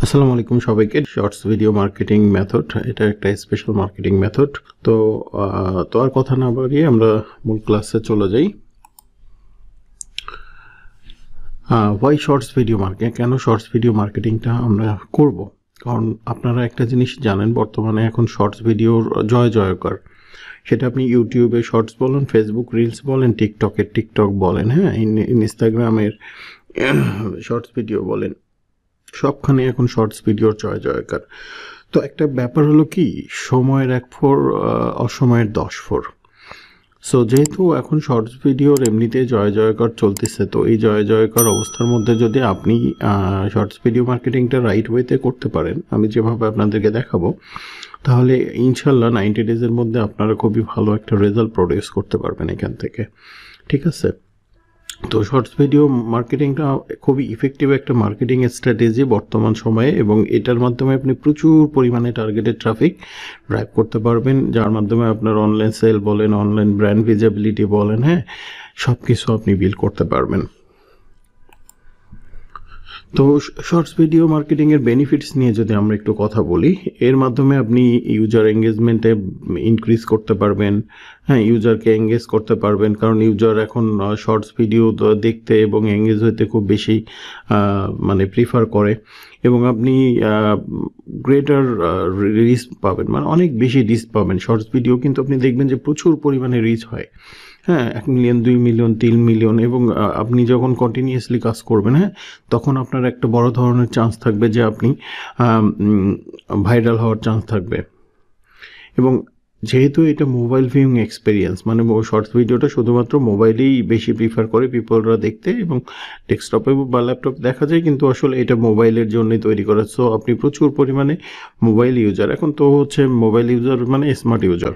আসসালামু আলাইকুম সবাইকে। শর্টস ভিডিও মার্কেটিং মেথড, এটা একটা স্পেশাল মার্কেটিং মেথড। তো আর কথা না বাড়িয়ে আমরা মূল ক্লাসে চলে যাই। ওয়াই শর্টস ভিডিও মার্কেটিং, কেন শর্টস ভিডিও মার্কেটিংটা আমরা করব? কারণ আপনারা একটা জিনিস জানেন, বর্তমানে এখন শর্টস ভিডিওর জয় জয়কার। সেটা আপনি ইউটিউবে শর্টস বলেন, ফেসবুক রিলস বলেন, টিকটক বলেন, হ্যাঁ, ইনস্টাগ্রামের শর্টস ভিডিও বলেন, সবখানে এখন শর্টস ভিডিওর জয় জয়কার। তো একটা ব্যাপার হলো কি, সময়ের 1 ফোর অসময়ের 10 ফোর। সো যেহেতু এখন শর্টস ভিডিওর এমনিতে জয় জয়কার চলতেছে, তো এই জয় জয়কার অবস্থার মধ্যে যদি আপনি শর্টস ভিডিও মার্কেটিংটা রাইট ওয়েতে করতে পারেন, আমি যেভাবে আপনাদেরকে দেখাবো, তাহলে ইনশাল্লাহ 90 ডেজের মধ্যে আপনারা খুবই ভালো একটা রেজাল্ট প্রডিউস করতে পারবেন এখান থেকে। ঠিক আছে? তো শর্টস ভিডিও মার্কেটিংটা খুবই ইফেক্টিভ একটা মার্কেটিং স্ট্র্যাটেজি বর্তমান সময়ে, এবং এটার মাধ্যমে আপনি প্রচুর পরিমাণে টার্গেটেড ট্রাফিক ড্রাইভ করতে পারবেন, যার মাধ্যমে আপনার অনলাইন সেল বলেন, অনলাইন ব্র্যান্ড ভিজিবিলিটি বলেন, হ্যাঁ, সব কিছু আপনি বিল্ড করতে পারবেন। তো শর্টস ভিডিও মার্কেটিংয়ের বেনিফিটস নিয়ে যদি আমরা একটু কথা বলি, এর মাধ্যমে আপনি ইউজার এঙ্গেজমেন্টে ইনক্রিজ করতে পারবেন, হ্যাঁ, ইউজারকে এঙ্গেজ করতে পারবেন, কারণ ইউজার এখন শর্টস ভিডিও দেখতে এবং এঙ্গেজ হতে খুব বেশি মানে প্রিফার করে, এবং আপনি গ্রেটার রিচ পাবেন, মানে অনেক বেশি রিচ পাবেন। শর্টস ভিডিও কিন্তু আপনি দেখবেন যে প্রচুর পরিমাণে রিচ হয়, হ্যাঁ, 1 মিলিয়ন, 2 মিলিয়ন, 3 মিলিয়ন, এবং আপনি যখন কন্টিনিউয়াসলি কাজ করবেন, হ্যাঁ, তখন আপনার একটা বড় ধরনের চান্স থাকবে যে আপনি ভাইরাল হওয়ার চান্স থাকবে। এবং যেহেতু এটা মোবাইল ভিউইং এক্সপিরিয়েন্স, মানে শর্টস ভিডিওটা শুধুমাত্র মোবাইলেই বেশি প্রিফার করে পিপলরা দেখতে, এবং ডেস্কটপে বা ল্যাপটপ দেখা যায়, কিন্তু আসলে এটা মোবাইলের জন্যই তৈরি করা। সো আপনি প্রচুর পরিমাণে মোবাইল ইউজার, এখন তো হচ্ছে মোবাইল ইউজার মানে স্মার্ট ইউজার,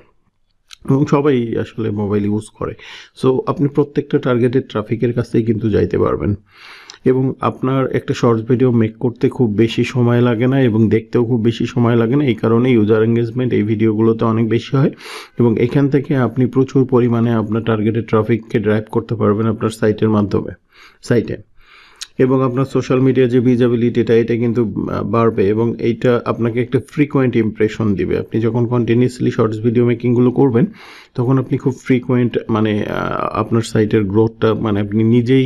এবং সবাই আসলে মোবাইল ইউজ করে। সো আপনি প্রত্যেকটা টার্গেটেড ট্রাফিকের কাছেই কিন্তু যাইতে পারবেন, এবং আপনার একটা শর্টস ভিডিও মেক করতে খুব বেশি সময় লাগে না, এবং দেখতেও খুব বেশি সময় লাগে না। এই কারণে ইউজার এঙ্গেজমেন্ট এই ভিডিওগুলোতে অনেক বেশি হয়, এবং এখান থেকে আপনি প্রচুর পরিমাণে আপনার টার্গেটেড ট্রাফিককে ড্রাইভ করতে পারবেন আপনার সাইটের মাধ্যমে, সাইটে। এবং আপনার সোশ্যাল মিডিয়া যে ভিজিবিলিটিটা, এটা কিন্তু বাড়বে, এবং এইটা আপনাকে একটা ফ্রিকোয়েন্ট ইমপ্রেশন দিবে। আপনি যখন কন্টিনিউয়াসলি শর্টস ভিডিও মেকিংগুলো করবেন, তখন আপনি খুব ফ্রিকোয়েন্ট, মানে আপনার সাইটের গ্রোথটা, মানে আপনি নিজেই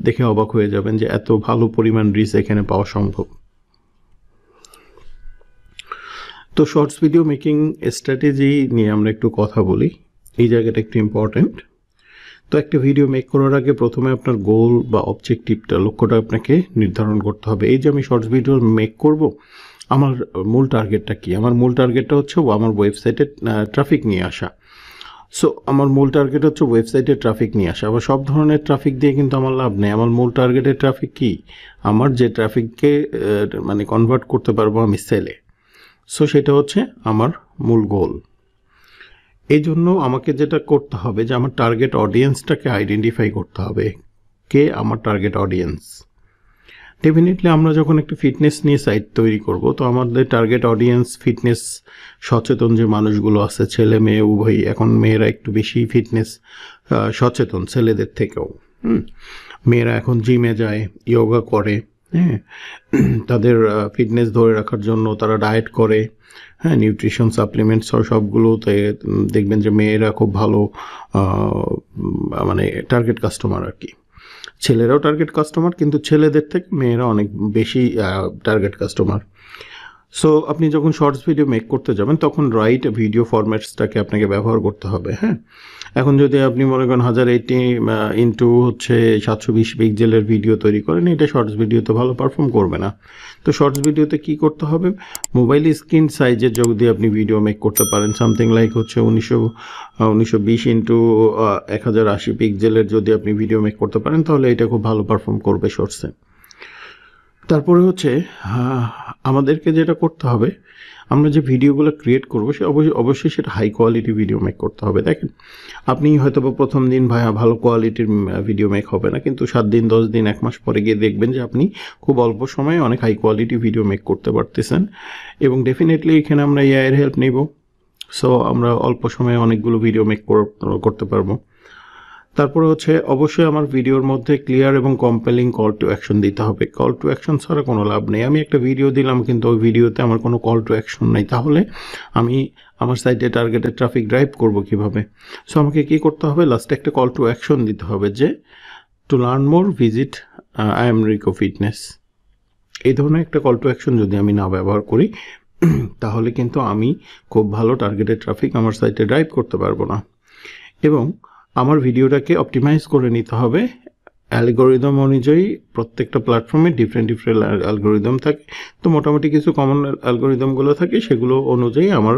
দেখে অবাক হয়ে যাবেন যে এত ভালো পরিমাণ রিচ এখানে পাওয়া সম্ভব। তো শর্টস ভিডিও মেকিং স্ট্র্যাটেজি নিয়ে আমরা একটু কথা বলি, এই জায়গাটা একটু ইম্পর্ট্যান্ট। তো একটা ভিডিও মেক করার আগে প্রথমে আপনার গোল বা অবজেক্টিভটা, লক্ষ্যটা আপনাকে নির্ধারণ করতে হবে। এই যে আমি শর্টস ভিডিও মেক করব, আমার মূল টার্গেটটা কি? আমার মূল টার্গেটটা হচ্ছে আমার ওয়েবসাইটে ট্রাফিক নিয়ে আসা। সো আমার মূল টার্গেট হচ্ছে ওয়েবসাইটে ট্রাফিক নিয়ে আসা। আবার সব ধরনের ট্রাফিক দিয়ে কিন্তু আমার লাভ নেই। আমার মূল টার্গেটের ট্রাফিক কি? আমার যে ট্রাফিককে মানে কনভার্ট করতে পারবো আমি সেলে। সো সেটা হচ্ছে আমার মূল গোল। এই জন্য আমাকে যেটা করতে হবে, যে আমার টার্গেট অডিয়েন্সটাকে আইডেন্টিফাই করতে হবে। কে আমার টার্গেট অডিয়েন্স? ডেফিনেটলি আমরা যখন একটা ফিটনেস নিয়ে সাইট তৈরি করব, তো আমাদের টার্গেট অডিয়েন্স ফিটনেস সচেতন যে মানুষগুলো আছে, ছেলে মেয়ে উভয়ই। এখন মেয়েরা একটু বেশি ফিটনেস সচেতন ছেলেদের থেকেও। মেয়েরা এখন জিমে যায়, যোগা করে, হ্যাঁ, তাদের ফিটনেস ধরে রাখার জন্য তারা ডায়েট করে, হ্যাঁ, নিউট্রিশন সাপ্লিমেন্টস সবগুলোতে দেখবেন যে মেয়েরা খুব ভালো মানে টার্গেট কাস্টমার আর কি। ছেলেরাও টার্গেট কাস্টমার, কিন্তু ছেলেদের থেকে মেয়েরা অনেক বেশি টার্গেট কাস্টমার। সো আপনি যখন শর্টস ভিডিও মেক করতে যাবেন, তখন রাইট ভিডিও ফরম্যাটসটাকে আপনাকে ব্যবহার করতে হবে, হ্যাঁ। এখন যদি আপনি মনে করেন 1080 ইন্টু হচ্ছে 720 পিক্সেলের ভিডিও তৈরি করেন, এটা শর্টস ভিডিওতে ভালো পারফর্ম করবে না। তো শর্টস ভিডিওতে কি করতে হবে? মোবাইল স্ক্রিন সাইজের যদি আপনি ভিডিও মেক করতে পারেন, সামথিং লাইক হচ্ছে 1920 ইন্টু 1080 পিক্সেলের যদি আপনি ভিডিও মেক করতে পারেন, তাহলে এটা খুব ভালো পারফর্ম করবে শর্টসে। তারপরে হচ্ছে আমাদেরকে যেটা করতে হবে, আমরা যে ভিডিওগুলো ক্রিয়েট করবো, সে অবশ্যই সেটা হাই কোয়ালিটি ভিডিও মেক করতে হবে। দেখেন, আপনি হয়তো বা প্রথম দিন ভালো কোয়ালিটির ভিডিও মেক হবে না, কিন্তু 7 দিন, 10 দিন, 1 মাস পরে গিয়ে দেখবেন যে আপনি খুব অল্প সময়ে অনেক হাই কোয়ালিটি ভিডিও মেক করতে পারতেছেন। এবং ডেফিনেটলি এখানে আমরা এআইয়ের হেল্প নিব। সো আমরা অল্প সময়ে অনেকগুলো ভিডিও মেক করতে পারবো। তারপরে হচ্ছে অবশ্যই আমার ভিডিওর মধ্যে ক্লিয়ার এবং কম্পেলিং কল টু অ্যাকশন দিতে হবে। কল টু অ্যাকশন ছাড়া কোনো লাভ নেই। আমি একটা ভিডিও দিলাম কিন্তু ওই ভিডিওতে আমার কোনো কল টু অ্যাকশন নেই, তাহলে আমি আমার সাইটে টার্গেটেড ট্রাফিক ড্রাইভ করব কিভাবে? সো আমাকে কি করতে হবে, লাস্টে একটা কল টু অ্যাকশন দিতে হবে যে to learn more visit I am Rico fitness. এই ধরনের একটা কল টু অ্যাকশন যদি আমি না ব্যবহার করি তাহলে কিন্তু আমি খুব ভালো টার্গেটেড ট্রাফিক আমার সাইটে ড্রাইভ করতে পারবো না। এবং আমার ভিডিওটাকে অপটিমাইজ করে নিতে হবে অ্যালগোরিদম অনুযায়ী। প্রত্যেকটা প্ল্যাটফর্মে ডিফারেন্ট অ্যালগোরিদম থাকে, তো মোটামুটি কিছু কমন অ্যালগোরিদমগুলো থাকে, সেগুলো অনুযায়ী আমার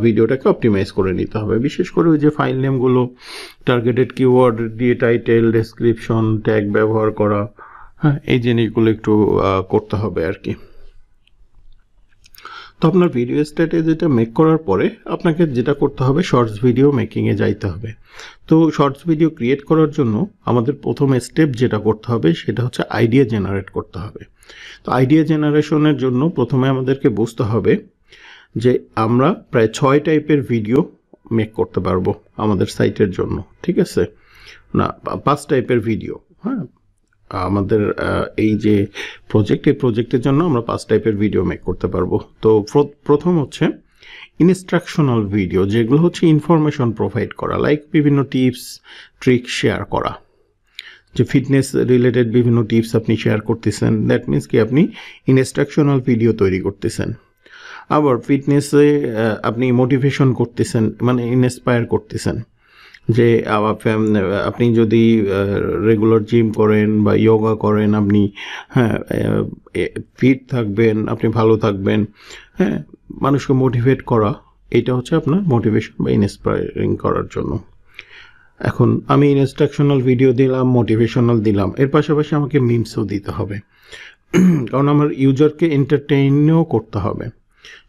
ভিডিওটাকে অপটিমাইজ করে নিতে হবে। বিশেষ করে ওই যে ফাইল নেমগুলো, টার্গেটেড কিওয়ার্ড দিয়ে টাইটেল, ডেসক্রিপশন, ট্যাগ ব্যবহার করা, হ্যাঁ, এই জিনিসগুলো একটু করতে হবে আর কি। তো আপনার ভিডিও স্ট্র্যাটেজিটা মেক করার পরে আপনাকে যেটা করতে হবে, শর্টস ভিডিও মেকিংয়ে যাইতে হবে। তো শর্টস ভিডিও ক্রিয়েট করার জন্য আমাদের প্রথম স্টেপ যেটা করতে হবে সেটা হচ্ছে আইডিয়া জেনারেট করতে হবে। তো আইডিয়া জেনারেশনের জন্য প্রথমে আমাদেরকে বুঝতে হবে যে আমরা প্রায় 6 টাইপের ভিডিও মেক করতে পারবো আমাদের সাইটের জন্য, ঠিক আছে? না, 5 টাইপের ভিডিও। হ্যাঁ, আমাদের এই যে এই প্রজেক্টের জন্য আমরা 5 টাইপের ভিডিও মেক করতে পারবো। তো প্রথম হচ্ছে ইনস্ট্রাকশনাল ভিডিও, যেগুলো হচ্ছে ইনফরমেশন প্রোভাইড করা, লাইক বিভিন্ন টিপস ট্রিক শেয়ার করা, যে ফিটনেস রিলেটেড বিভিন্ন টিপস আপনি শেয়ার করতেছেন, দ্যাট মিনস কি আপনি ইনস্ট্রাকশনাল ভিডিও তৈরি করতেছেন। আবার ফিটনেসে আপনি মোটিভেশন করতেছেন, মানে ইন্সপায়ার করতেছেন, যে আপনি যদি রেগুলার জিম করেন বা যোগা করেন, আপনি হ্যাঁ ফিট থাকবেন, আপনি ভালো থাকবেন, হ্যাঁ, মানুষকে মোটিভেট করা, এটা হচ্ছে আপনার মোটিভেশন বা ইন্সপায়ারিং করার জন্য। এখন আমি ইনস্ট্রাকশনাল ভিডিও দিলাম, মোটিভেশনাল দিলাম, এর পাশাপাশি আমাকে মিমসও দিতে হবে, কারণ আমার ইউজারকে এন্টারটেইনও করতে হবে।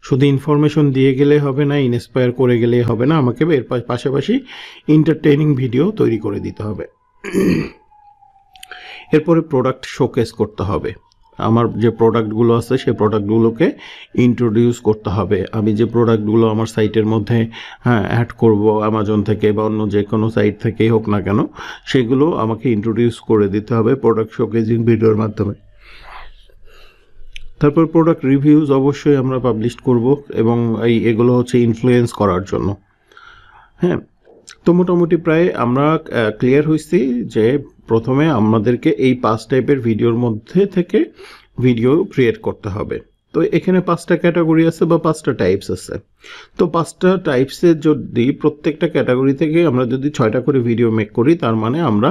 শুধু ইনফরমেশন দিয়ে গেলে হবে না, ইন্সপায়ার করে গেলে হবে না, আমাকে এর পাশাপাশি এন্টারটেইনিং ভিডিও তৈরি করে দিতে হবে। এরপরে প্রোডাক্ট শোকেস করতে হবে। আমার যে প্রোডাক্টগুলো আছে সেই প্রোডাক্টগুলোকে ইন্ট্রোডিউস করতে হবে। আমি যে প্রোডাক্টগুলো আমার সাইটের মধ্যে অ্যাড করব অ্যামাজন থেকে বা অন্য যে কোনো সাইট থেকেই হোক না কেন, সেগুলো আমাকে ইন্ট্রোডিউস করে দিতে হবে প্রোডাক্ট শোকেজিং ভিডিওর মাধ্যমে। তারপর প্রোডাক্ট রিভিউজ অবশ্যই আমরা পাবলিশ করব, এবং এগুলো হচ্ছে ইনফ্লুয়েন্স করার জন্য। হ্যাঁ, তো মোটামুটি প্রায় আমরা ক্লিয়ার হয়েছি যে প্রথমে আমাদেরকে এই 5 টাইপের ভিডিওর মধ্যে থেকে ভিডিও ক্রিয়েট করতে হবে। তো এখানে 5টা ক্যাটাগরি আছে বা 5টা টাইপস আছে। তো 5টা টাইপসের যদি প্রত্যেকটা ক্যাটাগরি থেকে আমরা যদি 6টা করে ভিডিও মেক করি, তার মানে আমরা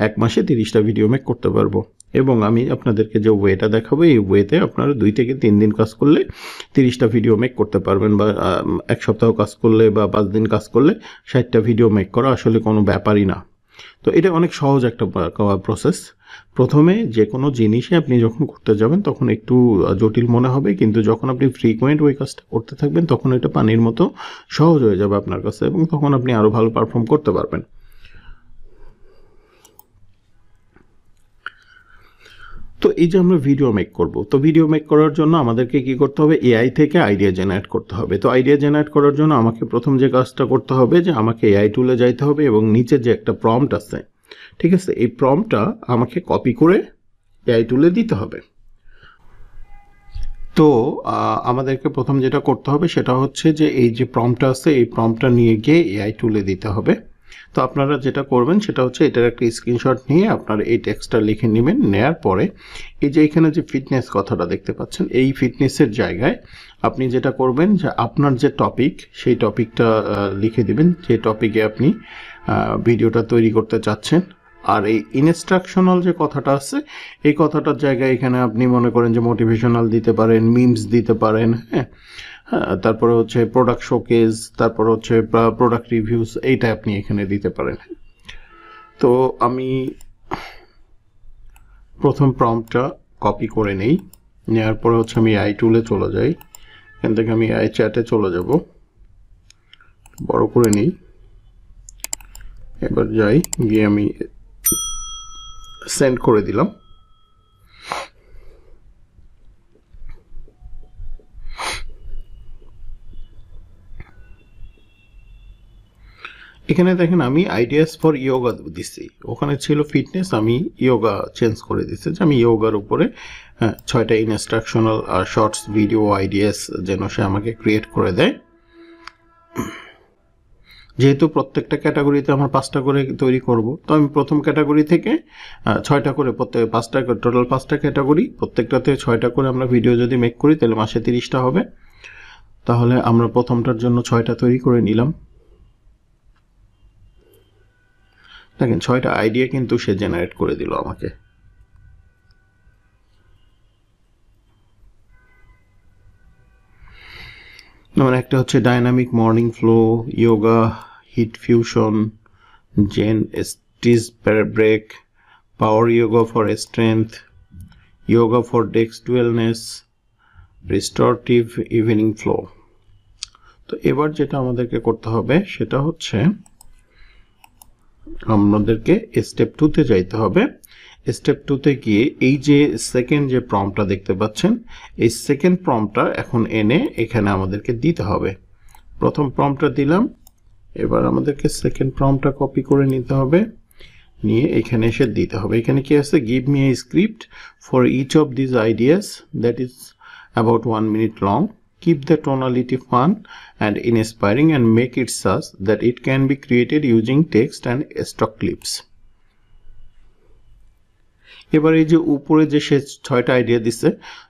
1 মাসে 30টা ভিডিও মেক করতে পারবো। এবং আমি আপনাদেরকে যে ওয়েটা দেখাবো, এই ওয়েতে আপনারা 2 থেকে 3 দিন কাজ করলে 30টা ভিডিও মেক করতে পারবেন, বা 1 সপ্তাহ কাজ করলে বা 5 দিন কাজ করলে 60টা ভিডিও মেক করা আসলে কোনো ব্যাপারই না। তো এটা অনেক সহজ একটা প্রসেস। প্রথমে যে কোনো জিনিসই আপনি যখন করতে যাবেন তখন একটু জটিল মনে হবে, কিন্তু যখন আপনি ফ্রিকোয়েন্ট ওই কাজটা করতে থাকবেন তখন এটা পানির মতো সহজ হয়ে যাবে আপনার কাছে, এবং তখন আপনি আরও ভালো পারফর্ম করতে পারবেন। তো এই যে আমরা ভিডিও মেক করব, তো ভিডিও মেক করার জন্য আমাদেরকে কি করতে হবে, এআই থেকে আইডিয়া জেনারেট করতে হবে। তো আইডিয়া জেনারেট করার জন্য আমাকে প্রথম যে কাজটা করতে হবে, যে আমাকে এআই টুলে যাইতে হবে এবং নিচে যে একটা প্রম্পট আছে, ঠিক আছে, এই প্রম্পটটা আমাকে কপি করে এআই টুলে দিতে হবে। তো আমাদেরকে প্রথম যেটা করতে হবে সেটা হচ্ছে যে এই যে প্রম্পটটা আছে, এই প্রম্পটটা নিয়ে গিয়ে এআই টুলে দিতে হবে। তো আপনারা যেটা করবেন সেটা হচ্ছে এটার একটা স্ক্রিনশট নিয়ে আপনারা এই টেক্সটটা লিখে নেবেন। নেয়ার পরে এই যে এখানে যে ফিটনেস কথাটা দেখতে পাচ্ছেন, এই ফিটনেসের জায়গায় আপনি যেটা করবেন যে আপনার যে টপিক, সেই টপিকটা লিখে দিবেন, যে টপিকে আপনি ভিডিওটা তৈরি করতে চাচ্ছেন। আর এই ইনস্ট্রাকশনাল যে কথাটা আছে, এই কথাটার জায়গায় এখানে আপনি মনে করেন যে মোটিভেশনাল দিতে পারেন, মিমস দিতে পারেন, হ্যাঁ, তারপরে হচ্ছে প্রোডাক্ট শোকেজ, তারপর হচ্ছে প্রোডাক্ট রিভিউস, এইটা আপনি এখানে দিতে পারেন। তো আমি প্রথম প্রম্পটটা কপি করে নেই, নেওয়ার পরে হচ্ছে আমি আই টুলে চলে যাই, এখান থেকে আমি আই চ্যাটে চলে যাব, বড় করে নিই, এবার যাই, গিয়ে আমি সেন্ড করে দিলাম। এখানে দেখেন আমি আইডিয়াস ফর ইয়োগা দিছি, ওখানে ছিল ফিটনেস, আমি ইয়োগা চেঞ্জ করে দিচ্ছি যে আমি ইয়োগার উপরে 6টা ইনস্ট্রাকশনাল শর্টস ভিডিও আইডিয়াস যেন সে আমাকে ক্রিয়েট করে দেয়। যেহেতু প্রত্যেকটা ক্যাটাগরিতে আমার 5টা করে তৈরি করব, তো আমি প্রথম ক্যাটাগরি থেকে 6টা করে, প্রত্যেক 5টা টোটাল 5টা ক্যাটাগরি, প্রত্যেকটাতে 6টা করে আমরা ভিডিও যদি মেক করি তাহলে মাসে 30টা হবে। তাহলে আমরা প্রথমটার জন্য 6টা তৈরি করে নিলাম। দেখেন 6টা আইডিয়া কিন্তু সে জেনারেট করে দিল আমাকে। যেমন একটা হচ্ছে dynamic morning flow, yoga, heat fusion, zen stretch break, power yoga for strength, yoga for desk wellness, restorative evening flow. তো এবার যেটা আমাদেরকে করতে হবে সেটা হচ্ছে আমাদেরকে স্টেপ 2তে যাইতে হবে। স্টেপ 2তে গিয়ে এই যে সেকেন্ড যে প্রম্পটটা দেখতে পাচ্ছেন, এই সেকেন্ড প্রম্পটটা এখন এনে এখানে আমাদেরকে দিতে হবে। প্রথম প্রম্পটটা দিলাম, এবার আমাদেরকে সেকেন্ড প্রম্পটটা কপি করে নিতে হবে, নিয়ে এখানে এসে দিতে হবে। এখানে কি আছে, give me a script for each of this ideas that is about 1 minute long. Keep the tonality fun and inspiring and make it such that it can be created using text and stock clips. এবার এই যে উপরে যে সে 6টা idea দিচ্ছে,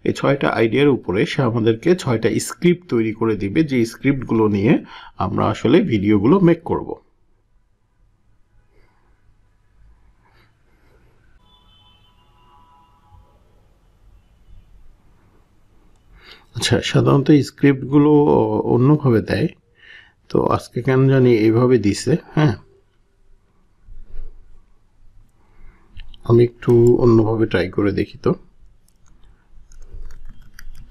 এই 6টা আইডিয়ার উপরে সে আমাদেরকে 6টা স্ক্রিপ্ট তৈরি করে দিবে, যে স্ক্রিপ্টগুলো নিয়ে আমরা আসলে ভিডিওগুলো মেক করব। আচ্ছা, সাধারণত স্ক্রিপ্টগুলো অন্যভাবে দেয়, তো আজকে কেন জানি এইভাবে দিছে। হ্যাঁ, আমি একটু অন্যভাবে ট্রাই করে দেখি। তো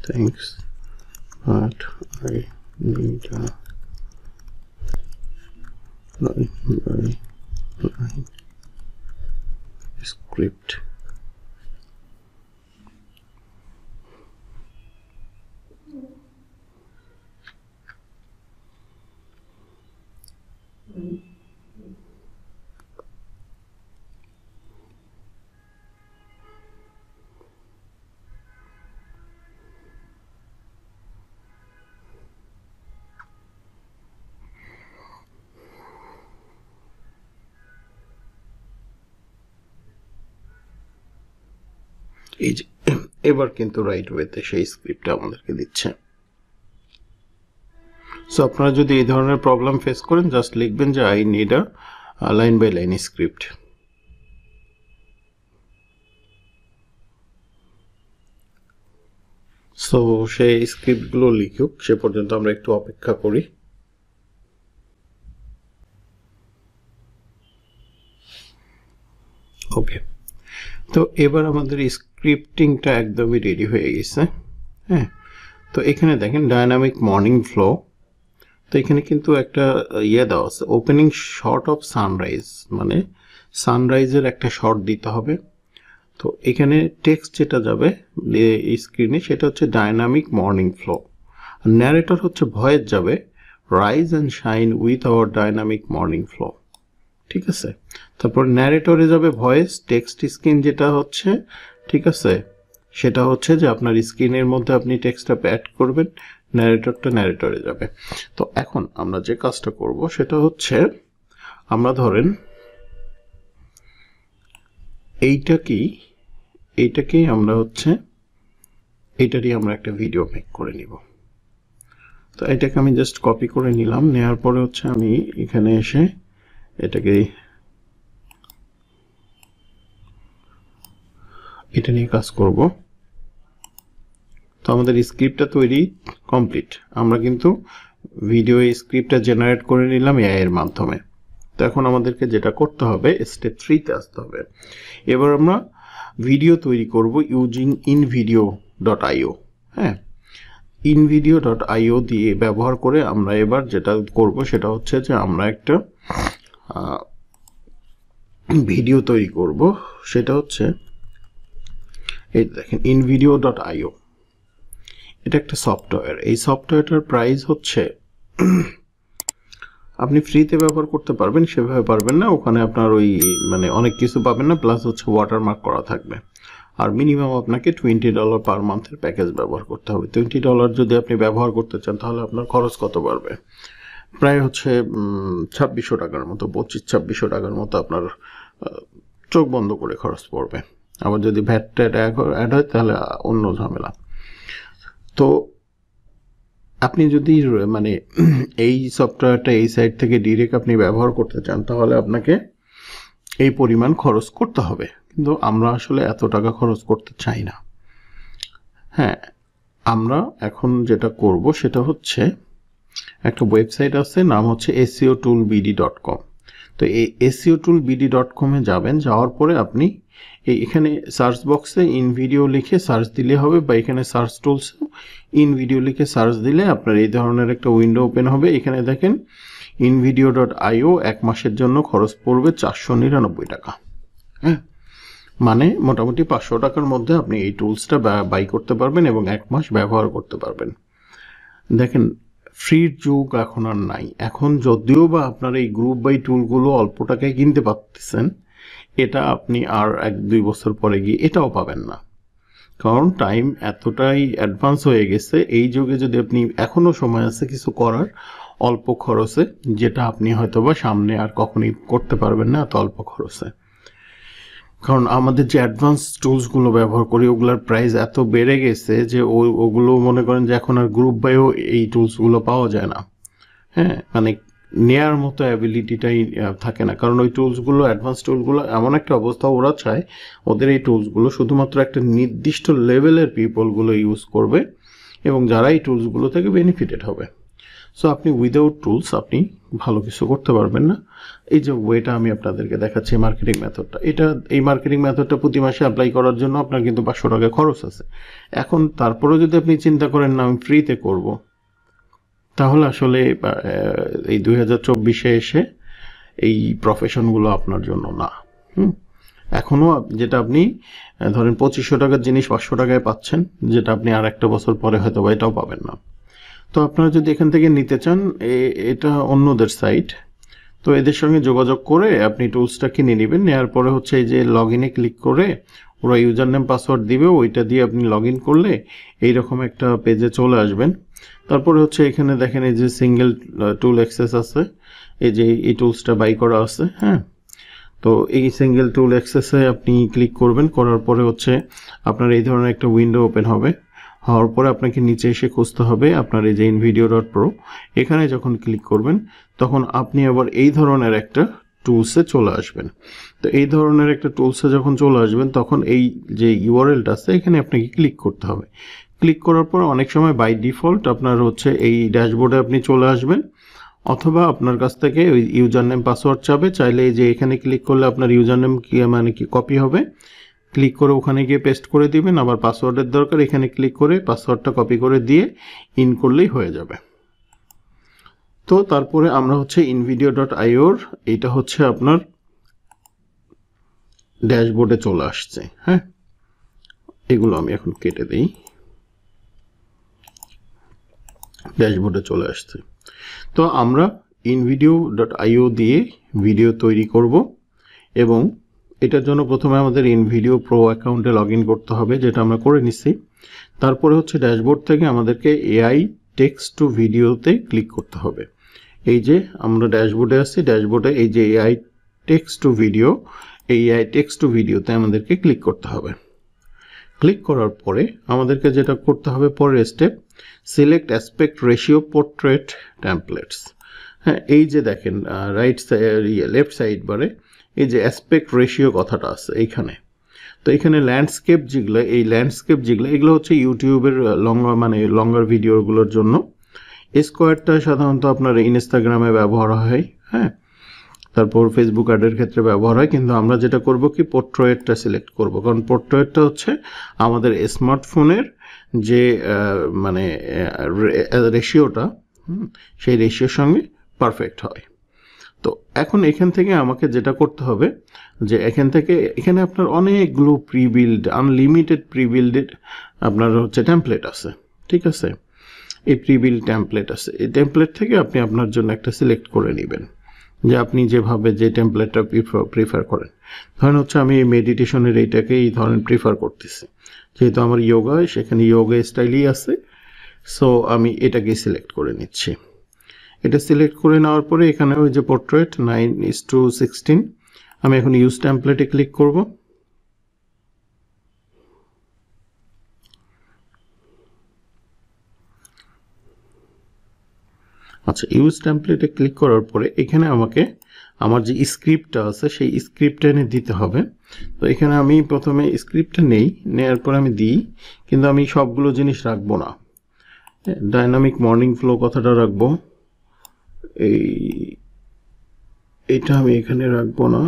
thanks, but I need script. এই যে এবার কিন্তু রাইট ওয়েতে সেই স্ক্রিপ্টটা আমাদেরকে দিচ্ছে। সো আপনারা যদি এই ধরনের প্রবলেম ফেস করেন, জাস্ট লিখবেন যে I need a line by line script. So সেই স্ক্রিপ্টগুলো লিখুক, সে পর্যন্ত আমরা একটু অপেক্ষা করি। ওকে, তো এবার আমাদের স্ক্রিপ্টিংটা একদমই রেডি হয়ে গেছে। হ্যাঁ, তো এখানে দেখেন ডায়নামিক মর্নিং ফ্লো। তো এখানে কিন্তু একটা দেওয়া আছে, ওপেনিং শট অফ সানরাইজ, মানে সানরাইজের একটা শট দিতে হবে। তো এখানে টেক্সট যেটা যাবে স্ক্রিনে সেটা হচ্ছে ডায়নামিক মর্নিং ফ্লো। ন্যারেটর হচ্ছে ভয়েস যাবে rise and shine with our dynamic morning flow. ঠিক আছে, তারপর ন্যারেটরে যাবে ভয়েস, টেক্সট স্ক্রিন যেটা হচ্ছে, ঠিক আছে, সেটা হচ্ছে যে আপনার স্ক্রিনের মধ্যে আপনি টেক্সটটা অ্যাড করবেন, ন্যারেটরটা ন্যারেটরে যাবে। তো এখন আমরা যে কাজটা করব সেটা হচ্ছে, আমরা ধরেন এইটাকেই আমরা হচ্ছে এইটারই আমরা একটা ভিডিও মেক করে নিব। তো এটাকে আমি জাস্ট কপি করে নিলাম, নেওয়ার পরে হচ্ছে আমি এখানে এসে এটাকে এটা নিয়ে কাজ করব। তো আমাদের স্ক্রিপ্টটা তৈরি কমপ্লিট। আমরা কিন্তু ভিডিও স্ক্রিপ্টটা জেনারেট করে নিলাম এআই এর মাধ্যমে। তো এখন আমাদেরকে যেটা করতে হবে, স্টেপ 3তে আসতে হবে। এবার আমরা ভিডিও তৈরি করব ইউজিং invideo.io। হ্যাঁ, invideo.io দিয়ে ব্যবহার করে আমরা এবার যেটা করব সেটা হচ্ছে যে আমরা একটা ভিডিও তৈরি করব। সেটা হচ্ছে এই দেখেন invideo.io, এটা একটা সফটওয়্যার। এই সফটওয়্যারটার প্রাইস হচ্ছে আপনি ফ্রিতে ব্যবহার করতে পারবেন, সেভাবে পারবেন না। ওখানে আপনার ওই মানে অনেক কিছু পাবেন না, প্লাস হচ্ছে ওয়াটারমার্ক করা থাকবে। আর মিনিমাম আপনাকে $20 পার মান্থের প্যাকেজ ব্যবহার করতে হবে। $20 যদি আপনি ব্যবহার করতে চান তাহলে আপনার খরচ কত বাড়বে? প্রায় হচ্ছে 2600 টাকার মতো, 2500-2600 টাকার মতো আপনার চোখ বন্ধ করে খরচ পড়বে। আবার যদি ভ্যাট অ্যাড হয় তাহলে অন্য ঝামেলা। তো আপনি যদি মানে এই সফটওয়্যারটা এই সাইট থেকে ডিরেক্ট আপনি ব্যবহার করতে চান তাহলে আপনাকে এই পরিমাণ খরচ করতে হবে, কিন্তু আমরা আসলে এত টাকা খরচ করতে চাই না। হ্যাঁ, আমরা এখন যেটা করব সেটা হচ্ছে একটা ওয়েবসাইট আছে, নাম হচ্ছে SEOtoolbd.com। তো এই SEOtoolbd.com যাবেন, যাওয়ার পরে আপনি এখানে সার্চ বক্সে ইন ভিডিও লিখে সার্চ দিলে হবে, বা এখানে সার্চ টুলস ইন ভিডিও লিখে সার্চ দিলে আপনার এই ধরনের একটা উইন্ডো ওপেন হবে। এখানে দেখেন invideo.io 1 মাসের জন্য খরচ পড়বে 499 টাকা। হ্যাঁ, মানে মোটামুটি 500 টাকার মধ্যে আপনি এই টুলসটা বাই করতে পারবেন এবং 1 মাস ব্যবহার করতে পারবেন। দেখেন, ফ্রির যুগ এখন আর নাই। এখন যদিও বা আপনার এই গ্রুপ বাই টুলগুলো অল্প টাকায় কিনতে পারতেছেন, এটা আপনি আর 1-2 বছর পরে গিয়ে এটাও পাবেন না, কারণ টাইম এতটাই অ্যাডভান্স হয়ে গেছে। এই যুগে যদি আপনি এখনও সময় আছে কিছু করার অল্প খরচে, যেটা আপনি হয়তোবা সামনে আর কখনোই করতে পারবেন না এত অল্প খরচে। কারণ আমাদের যে অ্যাডভান্স টুলসগুলো ব্যবহার করি ওগুলোর প্রাইস এত বেড়ে গেছে যে ওগুলো মনে করেন যে এখন আর গ্রুপ বাইও এই টুলসগুলো পাওয়া যায় না। হ্যাঁ, মানে নেয়ার মতো অ্যাবিলিটিটাই থাকে না, কারণ ওই টুলসগুলো, অ্যাডভান্স টুলগুলো এমন একটা অবস্থা, ওরা চায় ওদের এই টুলসগুলো শুধুমাত্র একটা নির্দিষ্ট লেভেলের পিপলগুলো ইউজ করবে এবং যারা এই টুলসগুলো থেকে বেনিফিটেড হবে। সো আপনি উইদাউট টুলস আপনি ভালো কিছু করতে পারবেন না। এই যে ওয়েটা আমি আপনাদেরকে দেখাচ্ছি মার্কেটিং মেথডটা, এই মার্কেটিং মেথডটা প্রতি মাসে অ্যাপ্লাই করার জন্য আপনার কিন্তু 500 টাকা খরচ আছে। এখন তারপরেও যদি আপনি চিন্তা করেন না আমি ফ্রিতে করব, তাহলে আসলে এই 2024-এ এসে এই প্রফেশনগুলো আপনার জন্য না। এখনও যেটা আপনি ধরেন 2500 টাকার জিনিস 500 টাকায় পাচ্ছেন, যেটা আপনি আর একটা বছর পরে হয়তো বা এটাও পাবেন না। তো আপনারা যদি এখান থেকে নিতে চান, এটা অন্যদের সাইট, তো এদের সঙ্গে যোগাযোগ করে আপনি টুলসটা কিনে নেবেন। নেওয়ার পরে হচ্ছে এই যে লগ ইনে ক্লিক করে ওরা ইউজার নেম পাসওয়ার্ড দিবে, ওইটা দিয়ে আপনি লগ ইন করলে এইরকম একটা পেজে চলে আসবেন। তারপরে হচ্ছে এখানে দেখেন এই যে সিঙ্গেল টুল অ্যাক্সেস আছে, এই যে এই টুলসটা বাই করা আছে। হ্যাঁ, তো এই সিঙ্গেল টুল অ্যাক্সেসে আপনি ক্লিক করবেন, করার পরে হচ্ছে আপনার এই ধরনের একটা উইন্ডো ওপেন হবে। হওয়ার পরে আপনাকে নিচে এসে খুঁজতে হবে আপনার এই যে invideo.pro, এখানে যখন ক্লিক করবেন তখন আপনি আবার এই ধরনের একটা টুলসে চলে আসবেন। তো এই ধরনের একটা টুলসে যখন চলে আসবেন তখন এই যে ইউআরএলটা আছে এখানে আপনাকে ক্লিক করতে হবে। ক্লিক করার পর অনেক সময় বাই ডিফল্ট আপনার হচ্ছে এই ড্যাশবোর্ডে আপনি চলে আসবেন, অথবা আপনার কাছ থেকে ওই ইউজার নেম পাসওয়ার্ড চাইলে এই যে এখানে ক্লিক করলে আপনার ইউজার নেম কি কপি হবে, ক্লিক করে ওখানে গিয়ে পেস্ট করে দিবেন। আবার পাসওয়ার্ডের দরকার, এখানে ক্লিক করে পাসওয়ার্ডটা কপি করে দিয়ে ইন করলেই হয়ে যাবে। তো তারপরে আমরা হচ্ছে invideo.io এইটা হচ্ছে আপনার ড্যাশবোর্ডে চলে আসছে। হ্যাঁ, এগুলো আমি এখন কেটে দিই। ড্যাশবোর্ডে চলে আসছে। তো আমরা invideo.io দিয়ে ভিডিও তৈরি করব এবং এটার জন্য প্রথমে আমাদের ইনভিডিও প্রো অ্যাকাউন্টে লগ ইন করতে হবে, যেটা আমরা করে নিচ্ছি। তারপরে হচ্ছে ড্যাশবোর্ড থেকে আমাদেরকে এআই টেক্সট টু ভিডিওতে ক্লিক করতে হবে। এই যে আমরা ড্যাশবোর্ডে আসছি, ড্যাশবোর্ডে এই যে এআই টেক্সট টু ভিডিও, এই এআই টেক্সট টু ভিডিওতে আমাদেরকে ক্লিক করতে হবে। ক্লিক করার পরে আমাদেরকে যেটা করতে হবে পরের step, select aspect ratio portrait templates. হ্যাঁ, এই যে দেখেন লেফট সাইড বারে এই যে অ্যাসপেক্ট রেশিও কথাটা আছে এইখানে। তো এখানে ল্যান্ডস্কেপ যেগুলো, এগুলো হচ্ছে ইউটিউবের লঙ্গার ভিডিওগুলোর জন্য। স্কোয়ারটা সাধারণত আপনার ইনস্টাগ্রামে ব্যবহার হয়, হ্যাঁ, তারপর ফেসবুক অ্যাডের ক্ষেত্রে ব্যবহার হয়। কিন্তু আমরা যেটা করব কি পোর্ট্রেটটা সিলেক্ট করব, কারণ পোর্ট্রেটটা হচ্ছে আমাদের স্মার্টফোনের যে রেশিওটা, সেই রেশিওর সঙ্গে পারফেক্ট হয়। তো এখন এখান থেকে আমাকে যেটা করতে হবে যে এখানে আপনার অনেকগুলো আনলিমিটেড প্রিবিল্ডেড আপনার হচ্ছে টেমপ্লেট আছে, ঠিক আছে। এই প্রিবিল টেমপ্লেট আছে, এই টেমপ্লেট থেকে আপনি আপনার জন্য একটা সিলেক্ট করে নেবেন যে আপনি যেভাবে যে টেমপ্লেটটা প্রিফার করেন। ধরেন হচ্ছে আমি এই মেডিটেশনের এইটাকে এই ধরনের প্রিফার করতেছি, যেহেতু আমার যোগা সেখানে যোগা স্টাইলই আছে, সো আমি এটাকে সিলেক্ট করে নিচ্ছি। এটা সিলেক্ট করে নেওয়ার পরে এখানে ওই যে পোর্ট্রেট 9:16 আমি এখন ইউজ টেমপ্লেটে ক্লিক করব। আচ্ছা, ইউজ টেমপ্লেটে ক্লিক করার পরে এখানে আমাকে আমার যে স্ক্রিপ্টটা আছে সেই স্ক্রিপ্টটা এনে দিতে হবে। তো এখানে আমি প্রথমে স্ক্রিপ্টটা নেওয়ার পর আমি দিই, কিন্তু আমি সবগুলো জিনিস রাখবো না। ডাইনামিক মর্নিং ফ্লো কথাটা রাখবো, এইটা আমি এখানে রাখবো না।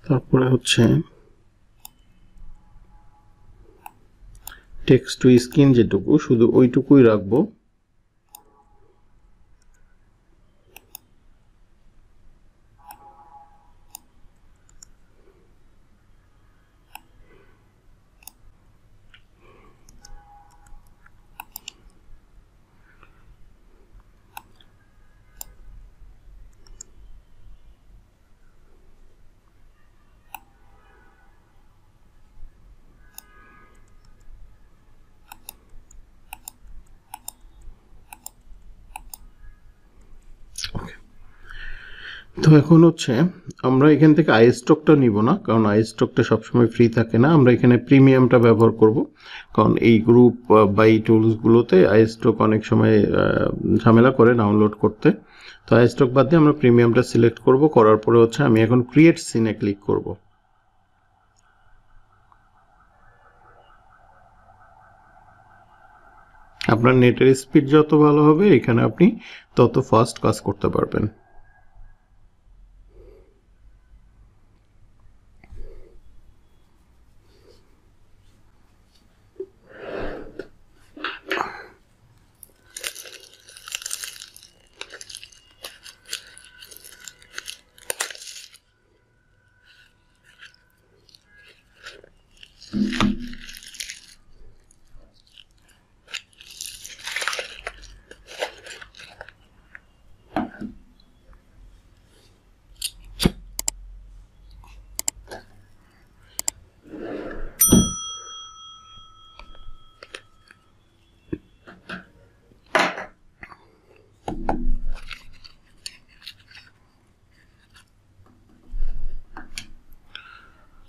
তারপরে হচ্ছে টেক্সট টু স্ক্রিন যেটুকু, শুধু ওইটুকুই রাখবো। তো এখন হচ্ছে আমরা এখান থেকে আই স্টকটা নিব না, কারণ আই স্টকটা সবসময় ফ্রি থাকে না। আমরা এখানে প্রিমিয়ামটা ব্যবহার করব, কারণ এই গ্রুপ বা এই টুলসগুলোতে আই স্টক অনেক সময় ঝামেলা করে ডাউনলোড করতে। তো আই স্টক বাদ দিয়ে আমরা প্রিমিয়ামটা সিলেক্ট করব। করার পরে হচ্ছে আমি এখন ক্রিয়েট সিনে ক্লিক করব। আপনার নেটের স্পিড যত ভালো হবে এখানে আপনি তত ফাস্ট কাজ করতে পারবেন।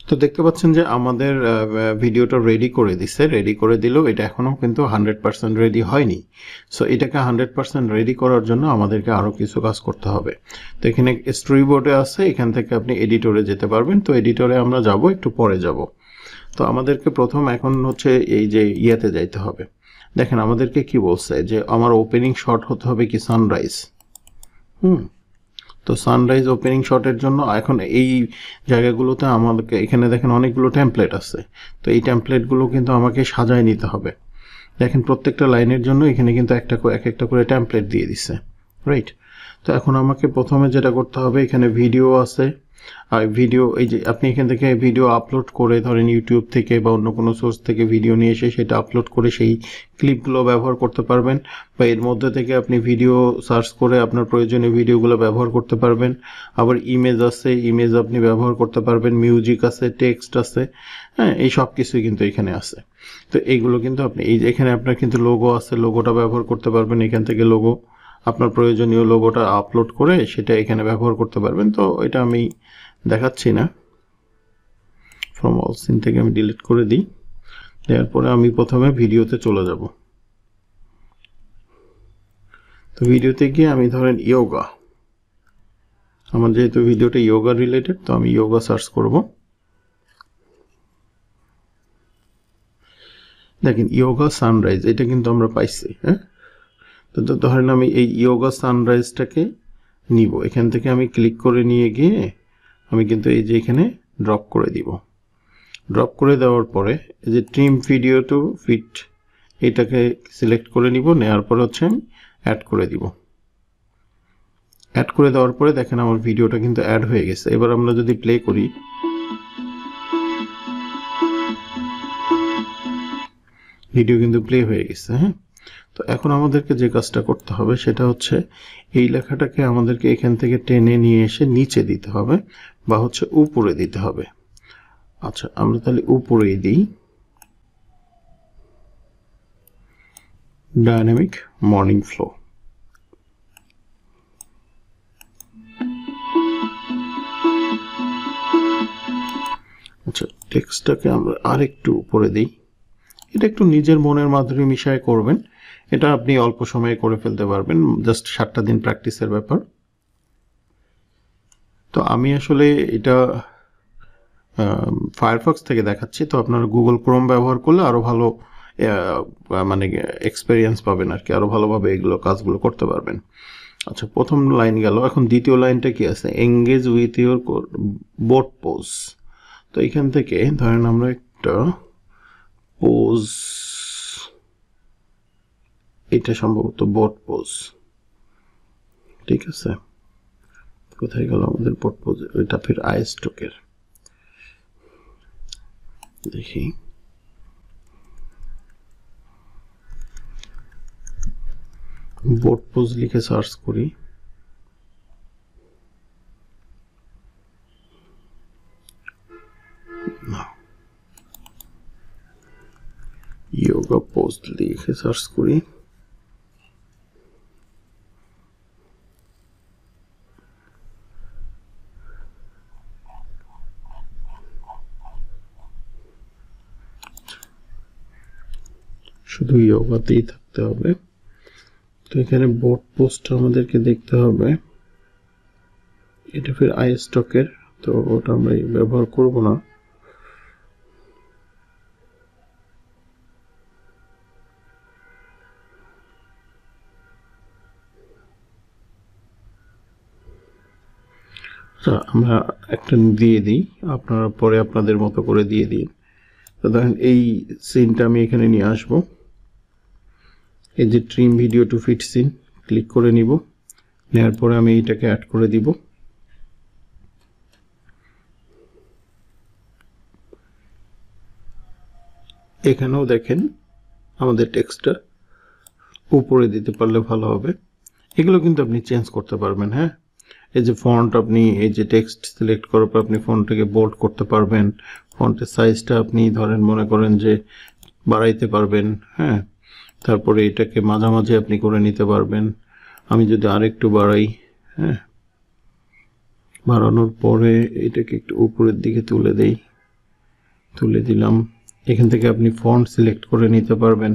তো দেখতে পাচ্ছেন যে আমাদের ভিডিওটা রেডি করে দিছে, রেডি করে দিলেও এটা এখনও কিন্তু 100% রেডি হয়নি। সো এটাকে 100% রেডি করার জন্য আমাদেরকে আরও কিছু কাজ করতে হবে। তো এখানে স্টোরি বোর্ডে আছে, এখান থেকে আপনি এডিটরে যেতে পারবেন। তো এডিটরে আমরা যাব, একটু পরে যাব। তো আমাদেরকে প্রথম এখন হচ্ছে এই যে ইয়াতে যাইতে হবে। দেখেন আমাদেরকে কি বলছে যে আমার ওপেনিং শট হতে হবে কি সানরাইজ। তো সানরাইজ ওপেনিং শটের জন্য এখন এই জায়গাগুলোতে আমাদেরকে এখানে দেখেন অনেকগুলো টেমপ্লেট আছে। তো এই টেমপ্লেটগুলো কিন্তু আমাকে সাজায় নিতে হবে। দেখেন প্রত্যেকটা লাইনের জন্য এখানে কিন্তু এক একটা করে টেমপ্লেট দিয়ে দিছে, রাইট। তো এখন আমাকে প্রথমে যেটা করতে হবে, এখানে ভিডিও আছে, আর ভিডিও এই যে আপনি এখান থেকে ভিডিও আপলোড করে ধরেন ইউটিউব থেকে বা অন্য কোনো সোর্স থেকে ভিডিও নিয়ে এসে সেটা আপলোড করে সেই ক্লিপগুলো ব্যবহার করতে পারবেন, বা এর মধ্যে থেকে আপনি ভিডিও সার্চ করে আপনার প্রয়োজনীয় ভিডিওগুলো ব্যবহার করতে পারবেন। আবার ইমেজ আছে, ইমেজ আপনি ব্যবহার করতে পারবেন, মিউজিক আছে, টেক্সট আছে, হ্যাঁ, এই সব কিছুই কিন্তু এখানে আছে। তো এইগুলো কিন্তু আপনি এই যে এখানে আপনার কিন্তু লোগো আছে, লোগোটা ব্যবহার করতে পারবেন। এখান থেকে লোগো আপনার প্রয়োজনীয় লোগোটা আপলোড করে সেটা এখানে ব্যবহার করতে পারবেন। তো এটা আমি দেখাচ্ছি না, ফ্রম অল সিন থেকে আমি ডিলিট করে দিই। দেওয়ার পরে আমি প্রথমে ভিডিওতে চলে যাব। তো ভিডিওতে গিয়ে আমি ধরেন ইয়োগা, আমার যেহেতু ভিডিওটা ইয়োগা রিলেটেড, তো আমি ইয়োগা সার্চ করব। দেখেন ইয়োগা সানরাইজ, এটা কিন্তু আমরা পাইছি, হ্যাঁ। তো ধরেন আমি এই ইয়োগা সানরাইজটাকে নিব, এখান থেকে আমি ক্লিক করে নিয়ে গিয়ে আমি কিন্তু এই যে এখানে ড্রপ করে দিব। ড্রপ করে দেওয়ার পরে এই যে ট্রিম ভিডিও টু ফিট, এটাকে সিলেক্ট করে নিব। নেওয়ার পরে হচ্ছে আমি অ্যাড করে দিব। অ্যাড করে দেওয়ার পরে দেখেন আমার ভিডিওটা কিন্তু অ্যাড হয়ে গেছে। এবার আমরা যদি প্লে করি, ভিডিও কিন্তু প্লে হয়ে গেছে। হ্যাঁ, তো এখন আমাদেরকে যে কাজটা করতে হবে সেটা হচ্ছে এই লেখাটাকে আমাদেরকে এখান থেকে টেনে নিয়ে এসে নিচে দিতে হবে বা হচ্ছে উপরে দিতে হবে। আচ্ছা, আমরা তাহলে উপরেই দিই, ডাইনামিক মর্নিং ফ্লো। আচ্ছা, টেক্সটটাকে আমরা আরেকটু উপরে দিই। এটা একটু নিজের মনের মাধুরী মিশায় করবেন, এটা আপনি অল্প সময়ে করে ফেলতে পারবেন, জাস্ট 7টা দিন প্র্যাকটিসের ব্যাপার। তো আমি আসলে এটা ফায়ারফক্স থেকে দেখাচ্ছি, তো আপনারা গুগল ক্রোম ব্যবহার করলে আরও ভালো মানে এক্সপেরিয়েন্স পাবেন আর কি, আরও ভালোভাবে এগুলো কাজগুলো করতে পারবেন। আচ্ছা, প্রথম লাইন গেল, এখন দ্বিতীয় লাইনটা কি আছে, engage with your boat pose. তো এখান থেকে ধরেন আমরা একটা পোজ, এটা সম্ভবত বোট পোজ, ঠিক আছে। কোথায় গেল আমাদের বোট পোজ, ওইটা ফির আই স্টকের, দেখি বোট পোজ লিখে সার্চ করি, যোগা পোজ লিখে সার্চ করি, শুধু যোগাতেই থাকতে হবে। তো এখানে বোট পোস্টটা আমাদেরকে দেখতে হবে, এটা ফির আই স্টকের, তো ওটা আমরা ব্যবহার করব না। আমরা একটা দিয়ে দিই, আপনারা পরে আপনাদের মতো করে দিয়ে দিন। তো ধরেন এই সিনটা আমি এখানে নিয়ে আসব, এই যে trim video to fit scene click করে নিব, নেওয়ার পরে আমি এইটাকে অ্যাড করে দিব। এখানেও দেখেন আমাদের টেক্সটটা উপরে দিতে পারলে ভালো হবে। এগুলো কিন্তু আপনি চেঞ্জ করতে পারবেন। হ্যাঁ, এই যে ফন্ট, আপনি এই যে টেক্সট সিলেক্ট করার পর আপনি ফন্টটাকে বোল্ড করতে পারবেন, ফন্টের সাইজটা আপনি ধরেন মনে করেন যে বাড়াইতে পারবেন। হ্যাঁ, তারপরে এটাকে মাঝামাঝি আপনি করে নিতে পারবেন। আমি যদি আরেকটু বাড়াই, হ্যাঁ, বাড়ানোর পরে এটাকে একটু উপরের দিকে তুলে দেই, তুলে দিলাম। এখান থেকে আপনি ফন্ট সিলেক্ট করে নিতে পারবেন।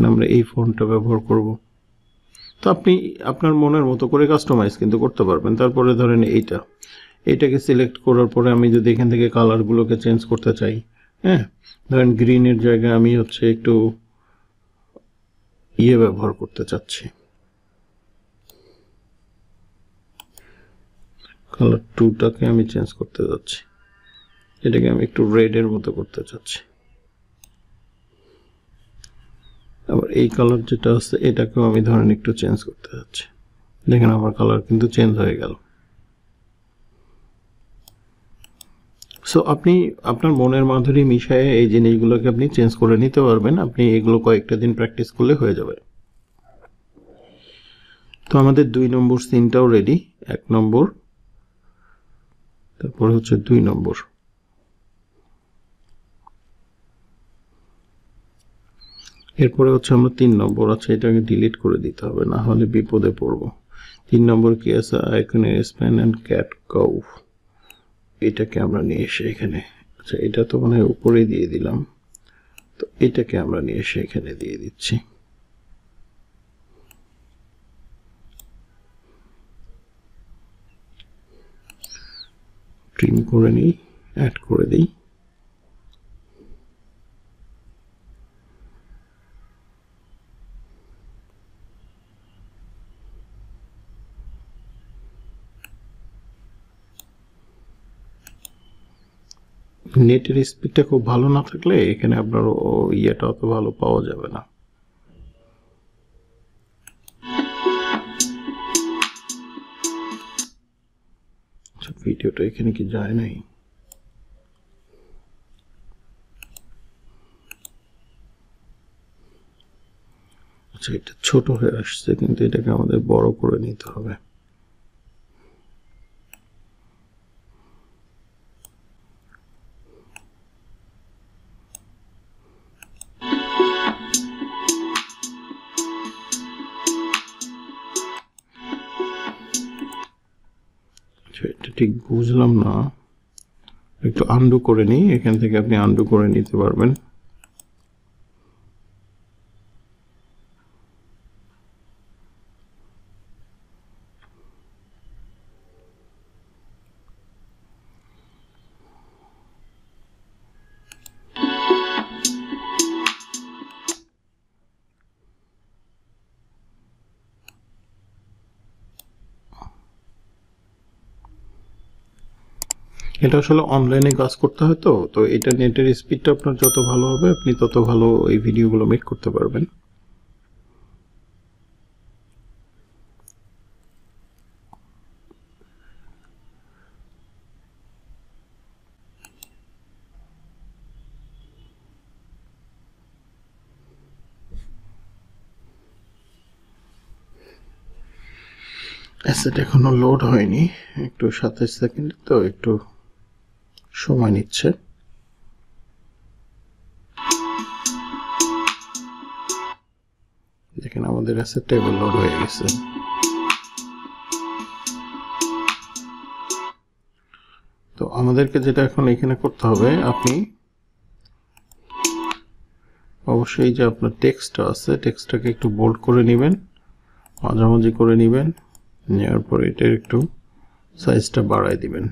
আমরা এই ফন্টটা ব্যবহার করব। তো আপনি আপনার মনের মতো করে কাস্টমাইজ কিন্তু করতে পারবেন। তারপরে ধরেন এইটাকে সিলেক্ট করার পরে আমি যদি এখান থেকে কালারগুলোকে চেঞ্জ করতে চাই, হ্যাঁ, ধরেন গ্রিনের জায়গায় আমি হচ্ছে একটু ব্যবহার করতে চাচ্ছি, কালার 2টাকে আমি চেঞ্জ করতে যাচ্ছি, এটাকে আমি একটু রেডের মতো করতে চাচ্ছি। আবার এই কালার যেটা আছে এটাকেও আমি ধরেন একটু চেঞ্জ করতে যাচ্ছি। দেখেন আমার কালার কিন্তু চেঞ্জ হয়ে গেল। সো আপনি আপনার মনের মাধুরী মিশায়ে এই জিনিসগুলোকে আপনি চেঞ্জ করে নিতে পারবেন। আপনি এগুলো কয়েকটা দিন প্র্যাকটিস করলে হয়ে যাবে। তো আমাদের 2 নম্বর সিনটাও রেডি, 1 নম্বর, তারপর হচ্ছে 2 নম্বর। এরপরে হচ্ছে আমরা 3 নম্বর আছে, এটাকে ডিলিট করে দিতে হবে, না হলে বিপদে পড়ব। 3 নম্বর কি আছে, আইকনের স্প্যান অ্যান্ড ক্যাট কাউ, এটাকে আমরা নিয়ে এসে এখানে, আচ্ছা এটা তো মনে হয় উপরে দিয়ে দিলাম, তো এটাকে আমরা নিয়ে এসে এখানে দিয়ে দিচ্ছি। ট্রিম করে নিই, অ্যাড করে দিই। নেটের স্পিডটা খুব ভালো না থাকলে এখানে আপনার ইয়েটা অত ভালো পাওয়া যাবে না। ভিডিওটা এখানে কি যায় নাই? আচ্ছা, এটা ছোট হয়ে আসছে, কিন্তু এটাকে আমাদের বড় করে নিতে হবে। এটা ঠিক বুঝলাম না, একটু আন্ডু করে নিই। এখান থেকে আপনি আন্ডু করে নিতে পারবেন। এটা আসলে অনলাইনে কাজ করতে হয়, তো এটা নেটের স্পিডটা আপনার যত ভালো হবে আপনি তত ভালো এই ভিডিওগুলো মেক করতে পারবেন। অ্যাসেট এখনো লোড হয়নি, একটু 27 সেকেন্ড, তো একটু সময় নিচ্ছে। দেখেন আমাদের অ্যাসেট টেবিল লোড হয়ে গেছে। তো আমাদেরকে যেটা এখন এখানে করতে হবে, আপনি অবশ্যই যে আপনার টেক্সটটা আছে টেক্সটটাকে একটু বোল্ড করে নেবেন, মাঝামাঝি করে নেবেন, নেওয়ার পরে এটার একটু সাইজটা বাড়ায় দিবেন,